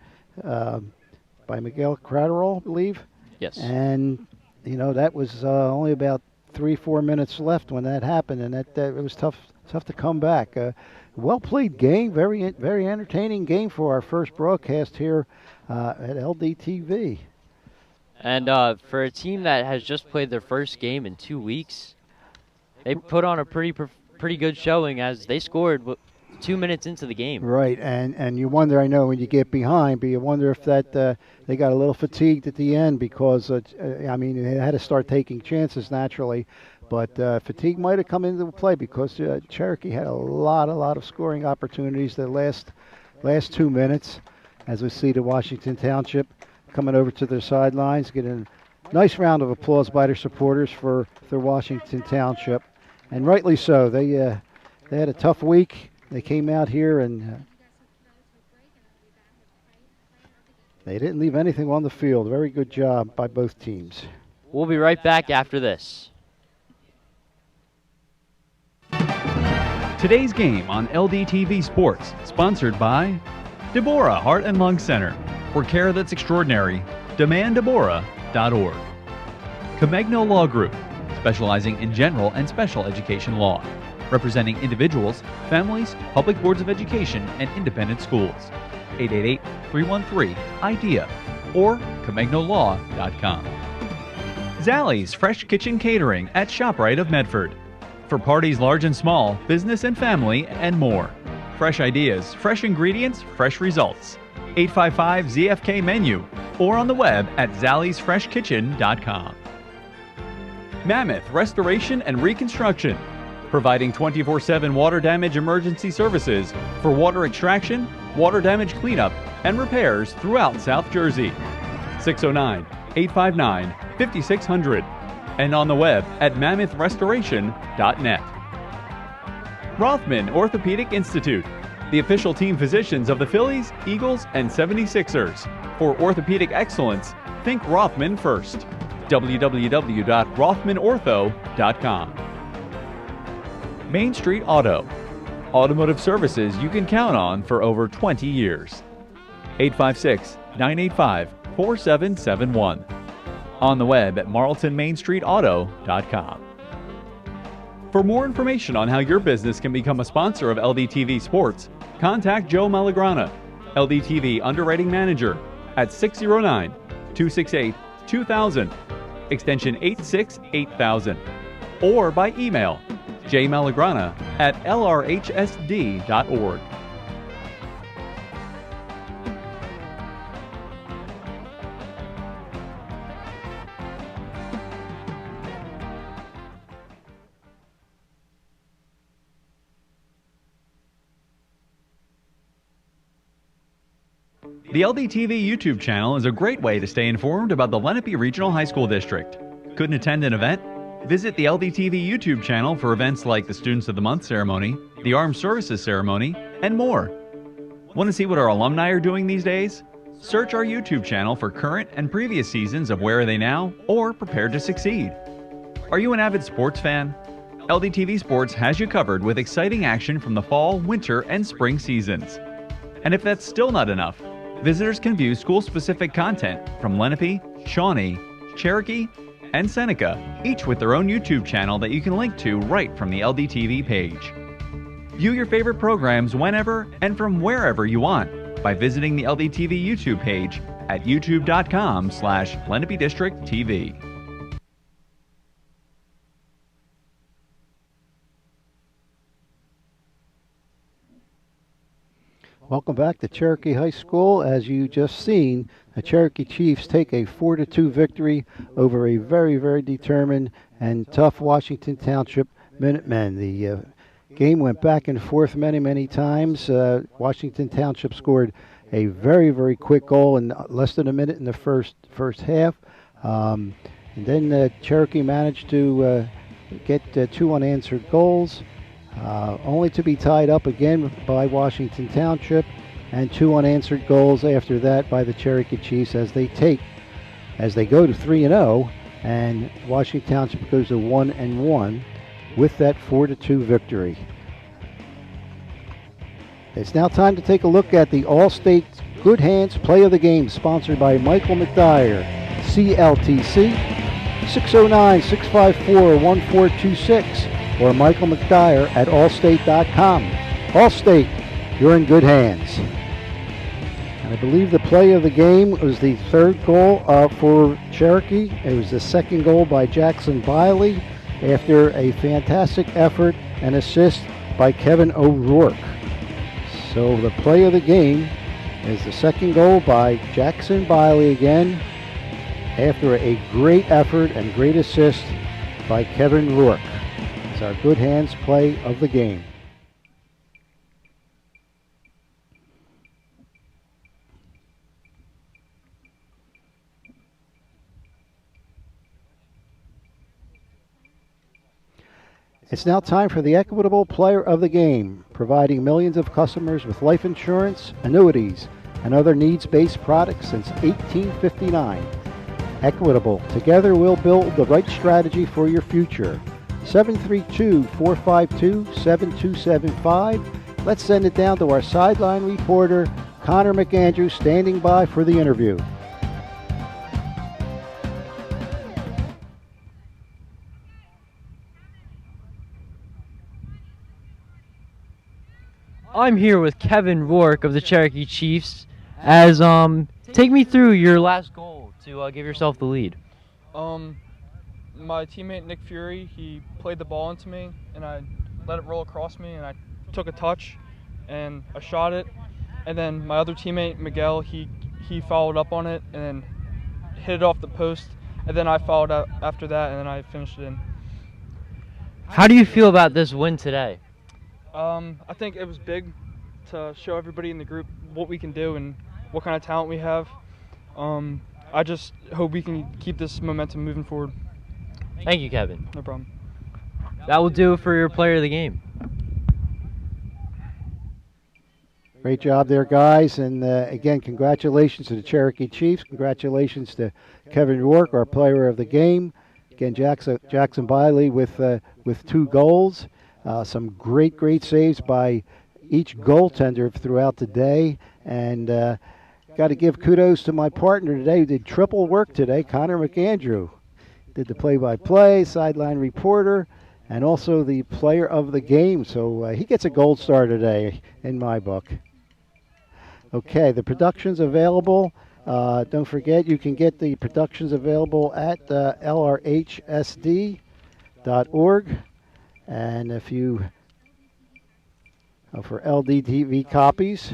by Miguel Cratterall, I believe. Yes. And, you know, that was only about 3-4 minutes left when that happened, and that it was tough to come back. Well-played game, very entertaining game for our first broadcast here at LDTV. And for a team that has just played their first game in 2 weeks, they put on a pretty good showing as they scored 2 minutes into the game. Right, and you wonder, I know when you get behind, but you wonder if that they got a little fatigued at the end because, I mean, they had to start taking chances naturally, but fatigue might have come into play because Cherokee had a lot of scoring opportunities the last last 2 minutes as we see the Washington Township coming over to their sidelines, getting a nice round of applause by their supporters for their Washington Township. And rightly so. They had a tough week. They came out here and they didn't leave anything on the field. Very good job by both teams. We'll be right back after this. Today's game on LDTV Sports, sponsored by Deborah Heart and Lung Center. For care that's extraordinary, demanddeborah.org. Comegno Law Group, specializing in general and special education law, representing individuals, families, public boards of education, and independent schools. 888-313-IDEA or ComegnoLaw.com. Zallie's Fresh Kitchen Catering at ShopRite of Medford. For parties large and small, business and family, and more. Fresh ideas, fresh ingredients, fresh results. 855-ZFK menu or on the web at zalliesfreshkitchen.com. Mammoth Restoration and Reconstruction, providing 24/7 water damage emergency services for water extraction, water damage cleanup, and repairs throughout South Jersey. 609-859-5600 and on the web at mammothrestoration.net. Rothman Orthopedic Institute, the official team physicians of the Phillies, Eagles, and 76ers. For orthopedic excellence, think Rothman first. www.rothmanortho.com. Main Street Auto, automotive services you can count on for over 20 years. 856-985-4771. On the web at marltonmainstreetauto.com. For more information on how your business can become a sponsor of LDTV Sports, contact Joe Malagrana, LDTV Underwriting Manager, at 609-268-2000, extension 868,000, or by email jmalagrana@lrhsd.org. The LDTV YouTube channel is a great way to stay informed about the Lenape Regional High School District. Couldn't attend an event? Visit the LDTV YouTube channel for events like the Students of the Month ceremony, the Armed Services ceremony, and more. Want to see what our alumni are doing these days? Search our YouTube channel for current and previous seasons of Where Are They Now? Or Prepare to Succeed. Are you an avid sports fan? LDTV Sports has you covered with exciting action from the fall, winter, and spring seasons. And if that's still not enough, visitors can view school-specific content from Lenape, Shawnee, Cherokee, and Seneca, each with their own YouTube channel that you can link to right from the LDTV page. View your favorite programs whenever and from wherever you want by visiting the LDTV YouTube page at youtube.com/Lenape District TV. Welcome back to Cherokee High School. As you just seen, the Cherokee Chiefs take a 4-2 victory over a very, very determined and tough Washington Township Minutemen. The game went back and forth many, many times. Washington Township scored a very, very quick goal in less than a minute in the first half. And then Cherokee managed to get 2 unanswered goals. Only to be tied up again by Washington Township, and 2 unanswered goals after that by the Cherokee Chiefs as they go to 3-0, and Washington Township goes to 1-1 with that 4-2 victory. It's now time to take a look at the All-State Good Hands Play of the Game, sponsored by Michael McDyer, CLTC, 609-654-1426. or Michael McDyer at allstate.com. Allstate, you're in good hands. And I believe the play of the game was the 3rd goal for Cherokee. It was the 2nd goal by Jackson Biley after a fantastic effort and assist by Kevin O'Rourke. So the play of the game is the 2nd goal by Jackson Biley again after a great effort and great assist by Kevin Rourke. Our good hands play of the game. It's now time for the Equitable Player of the Game, providing millions of customers with life insurance, annuities, and other needs-based products since 1859. Equitable. Together we'll build the right strategy for your future. 732-452-7275. Let's send it down to our sideline reporter, Connor McAndrew, standing by for the interview. I'm here with Kevin Rourke of the Cherokee Chiefs. As take me through your last goal to give yourself the lead. My teammate Nick Fury, he played the ball into me, and I let it roll across me, and I took a touch, and I shot it. And then my other teammate Miguel, he followed up on it and then hit it off the post, and then I followed up after that, and then I finished it in. How do you feel about this win today? I think it was big to show everybody in the group what we can do and what kind of talent we have. I just hope we can keep this momentum moving forward. Thank you, Kevin. No problem. That will do it for your player of the game. Great job there, guys. And again, congratulations to the Cherokee Chiefs. Congratulations to Kevin Rourke, our player of the game. Again, Jackson Biley with 2 goals. Some great saves by each goaltender throughout the day. And got to give kudos to my partner today who did triple work today, Connor McAndrew. Did the play-by-play, sideline reporter, and also the player of the game. So he gets a gold star today in my book. Okay, the production's available. Don't forget, you can get the productions available at lrhsd.org. And if you, for LDTV copies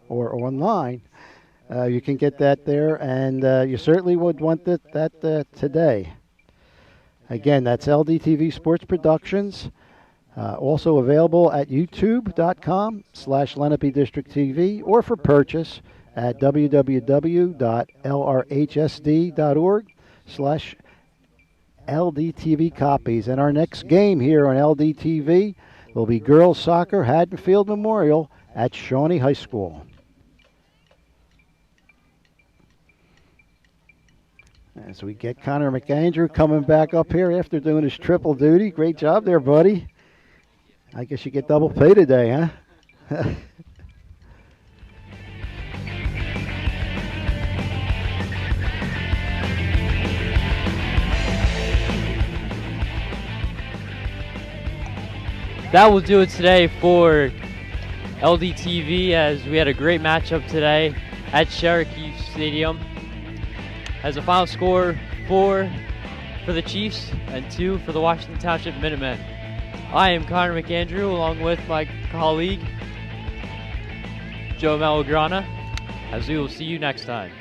or online, you can get that there, and you certainly would want that today. Again, that's LDTV Sports Productions, also available at youtube.com/Lenape District TV, or for purchase at www.lrhsd.org/LDTV copies. And our next game here on LDTV will be girls soccer, Haddonfield Memorial at Shawnee High School. As we get Connor McAndrew coming back up here after doing his triple duty. Great job there, buddy. I guess you get double pay today, huh? That will do it today for LDTV, as we had a great matchup today at Cherokee Stadium. As a final score, 4 for the Chiefs and 2 for the Washington Township Minutemen. I am Connor McAndrew, along with my colleague Joe Malagrana, as we will see you next time.